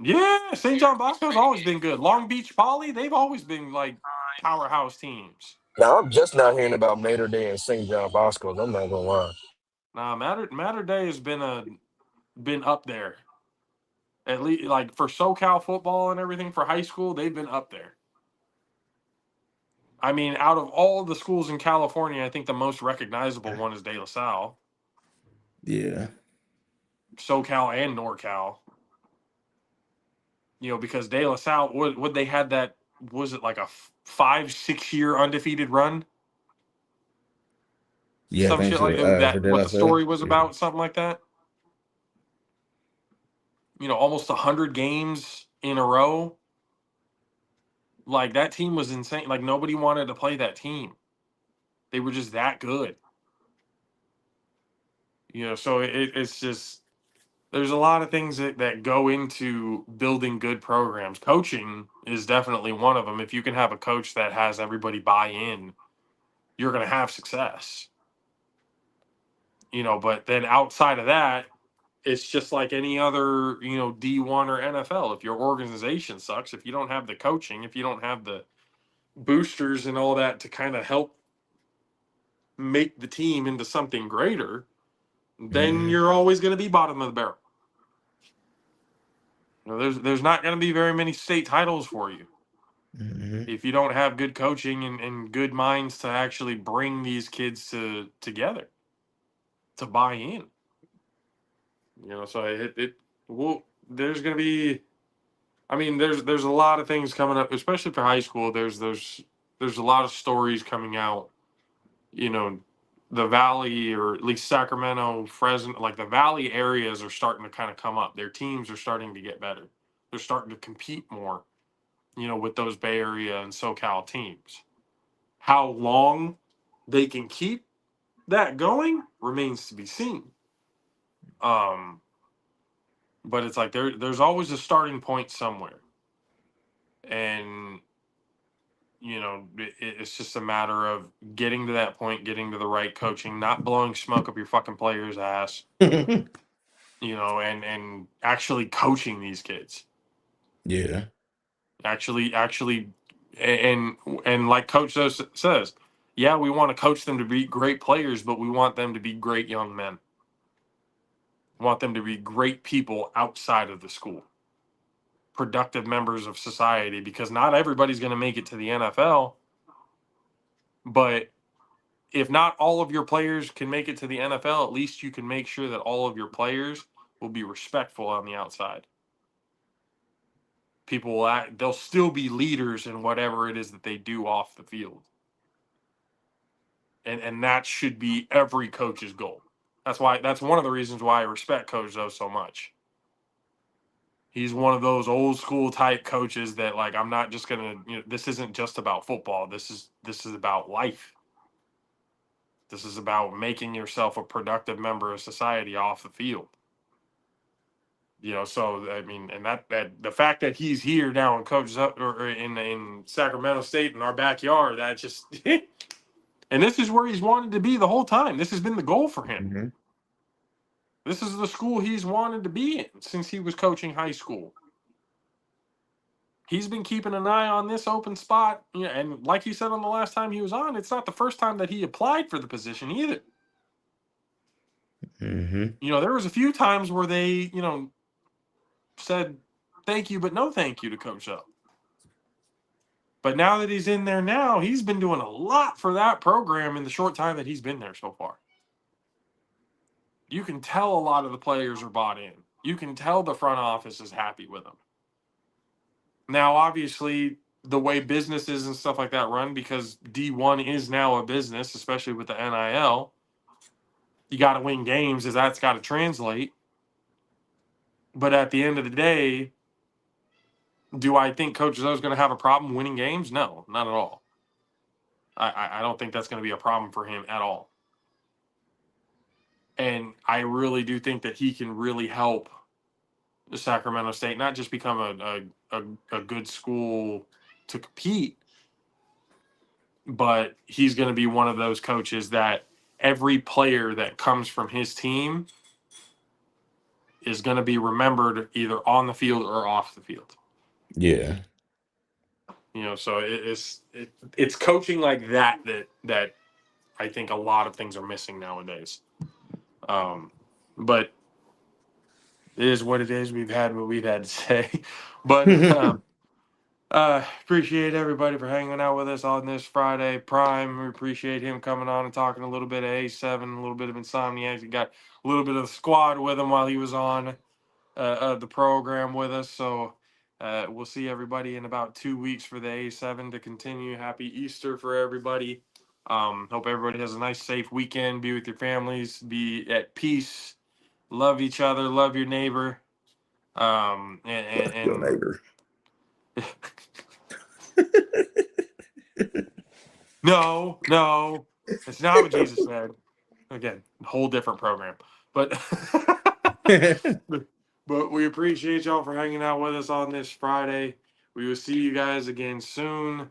real? yeah, St. John Bosco's always been good. Long Beach Poly, they've always been like powerhouse teams. Now I'm just now hearing about Mater Day and St. John Bosco. I'm not gonna lie. Nah, Mater Day has been up there. At least like for SoCal football and everything for high school, they've been up there. I mean, out of all the schools in California, I think the most recognizable one is De La Salle, Yeah. SoCal and NorCal. You know, because De La Salle, would they had that, was it like a 5-6 year undefeated run? Yeah, I Some think shit so. like For that. De What La the Salle. story was Yeah. about, something like that. You know, almost 100 games in a row. Like that team was insane. Like nobody wanted to play that team. They were just that good. You know, so it's just, there's a lot of things that go into building good programs. Coaching is definitely one of them. If you can have a coach that has everybody buy in, you're going to have success. You know, but then outside of that, it's just like any other, you know, D1 or NFL. If your organization sucks, if you don't have the coaching, if you don't have the boosters and all that to kind of help make the team into something greater, then Mm-hmm. you're always going to be bottom of the barrel. You know, there's not going to be very many state titles for you Mm-hmm. if you don't have good coaching and good minds to actually bring these kids together to buy in. You know, so it will. There's going to be. I mean, there's a lot of things coming up, especially for high school. There's a lot of stories coming out. You know, the Valley or at least Sacramento, Fresno, like the Valley areas are starting to kind of come up. Their teams are starting to get better. They're starting to compete more, you know, with those Bay Area and SoCal teams. How long they can keep that going remains to be seen. Um, but it's like there's always a starting point somewhere, and you know it's just a matter of getting to that point, getting to the right coaching, not blowing smoke up your fucking player's ass, you know, and actually coaching these kids. Yeah. Actually, and like Coach says, Yeah, we want to coach them to be great players, but we want them to be great young men. We want them to be great people outside of the school, productive members of society, because not everybody's going to make it to the NFL. But if not all of your players can make it to the NFL, at least you can make sure that all of your players will be respectful on the outside. People will they'll still be leaders in whatever it is that they do off the field. And that should be every coach's goal. That's one of the reasons why I respect Coach Zoe so much. He's one of those old school type coaches that, like, I'm not just gonna, this isn't just about football. This is about life. This is about making yourself a productive member of society off the field. So I mean, and that the fact that he's here now and coaches up or in Sacramento State in our backyard, that just and this is where he's wanted to be the whole time. This has been the goal for him. Mm-hmm. This is the school he's wanted to be in since he was coaching high school. He's been keeping an eye on this open spot, and like he said on the last time he was on, it's not the first time that he applied for the position either. Mm-hmm. There was a few times where they, said thank you, but no thank you to Coach Up. But now that he's in there now, he's been doing a lot for that program in the short time that he's been there so far. You can tell a lot of the players are bought in. You can tell the front office is happy with him. Now, obviously, the way businesses and stuff like that run, because D1 is now a business, especially with the NIL, you got to win games, as that's got to translate. But at the end of the day, do I think Coach Zoe's going to have a problem winning games? No, not at all. I don't think that's going to be a problem for him at all. And I really do think that he can really help the Sacramento State not just become a good school to compete, but he's going to be one of those coaches that every player that comes from his team is going to be remembered either on the field or off the field. Yeah. So it's coaching like that I think a lot of things are missing nowadays. But it is what it is. We've had what we've had to say. But appreciate everybody for hanging out with us on this Friday. Prime, we appreciate him coming on and talking a little bit of A7, a little bit of Insomniacs. He got a little bit of the squad with him while he was on the program with us. So we'll see everybody in about 2 weeks for the A7 to continue. Happy Easter for everybody. Hope everybody has a nice, safe weekend. Be with your families. Be at peace. Love each other. Love your neighbor. Your neighbor. No, it's not what Jesus said. Again, whole different program. But but we appreciate y'all for hanging out with us on this Friday. We will see you guys again soon.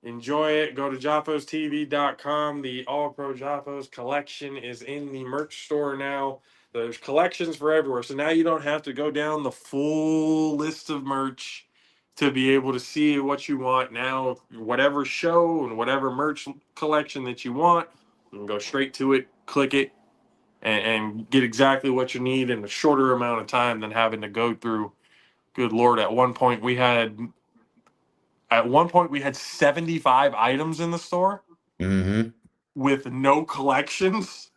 Enjoy it. Go to JAFFOsTV.com. The All Pro JAFFOs collection is in the merch store now. There's collections for everywhere. So now you don't have to go down the full list of merch to be able to see what you want. Now, whatever show and whatever merch collection that you want, you can go straight to it, click it, and get exactly what you need in a shorter amount of time than having to go through. Good Lord, at one point we had 75 items in the store with no collections.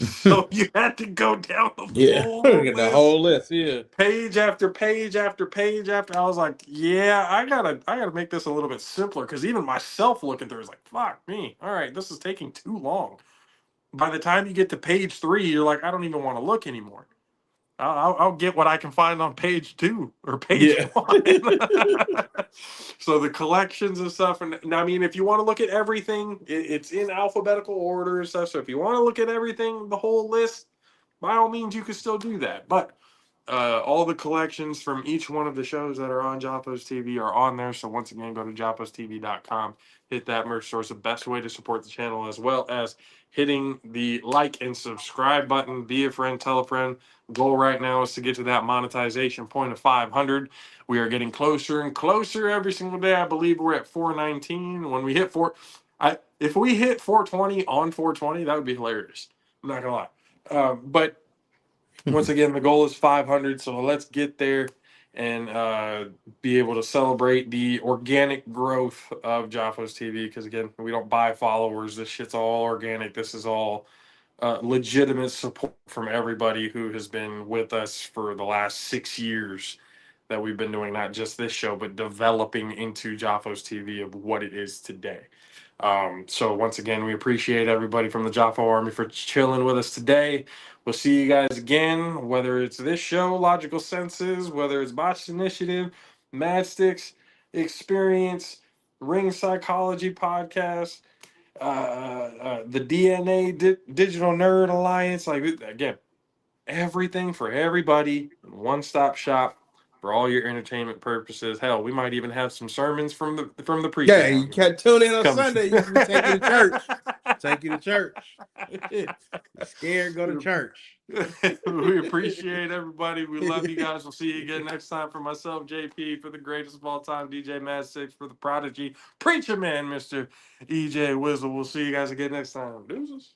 So you had to go down the full list. The whole list, yeah. Page after page after page after. I was like, yeah, I gotta make this a little bit simpler, because even myself looking through is like, fuck me. All right, this is taking too long. By the time you get to page 3, you're like, I don't even want to look anymore. I'll get what I can find on page 2 or page 1. So the collections and stuff, and I mean, if you want to look at everything, it's in alphabetical order and stuff. So if you want to look at everything, the whole list, by all means, you can still do that. But all the collections from each one of the shows that are on JAFFOs TV are on there. So once again, go to JAFFOsTV.com. Hit that merch store. It's the best way to support the channel, as well as hitting the like and subscribe button. Be a friend, tell a friend. Goal right now is to get to that monetization point of 500. We are getting closer and closer every single day. I believe we're at 419. When we hit If we hit 420 on 420, that would be hilarious. I'm not gonna lie. But once again, the goal is 500, so let's get there and be able to celebrate the organic growth of JAFFOs TV. Because again, we don't buy followers. This shit's all organic. This is all legitimate support from everybody who has been with us for the last 6 years that we've been doing not just this show, but developing into JAFFOs TV of what it is today. So once again, we appreciate everybody from the Jaffo Army for chilling with us today. We'll see you guys again, whether it's this show, Logical Senses, whether it's Botched Initiative, Mad Sticks Experience, Ring Psychology Podcast, the Digital Nerd Alliance. Like, again, everything for everybody, one stop shop for all your entertainment purposes. Hell, we might even have some sermons from the preacher. Yeah, you can't tune in on Come. Sunday. You can take you to church. Take you to church. You're scared, go to church. We appreciate everybody. We love you guys. We'll see you again next time. For myself, JP, for the greatest of all time, DJ Mad Six, for the prodigy preacher man, Mr. EJ Wizzle. We'll see you guys again next time. Deuces.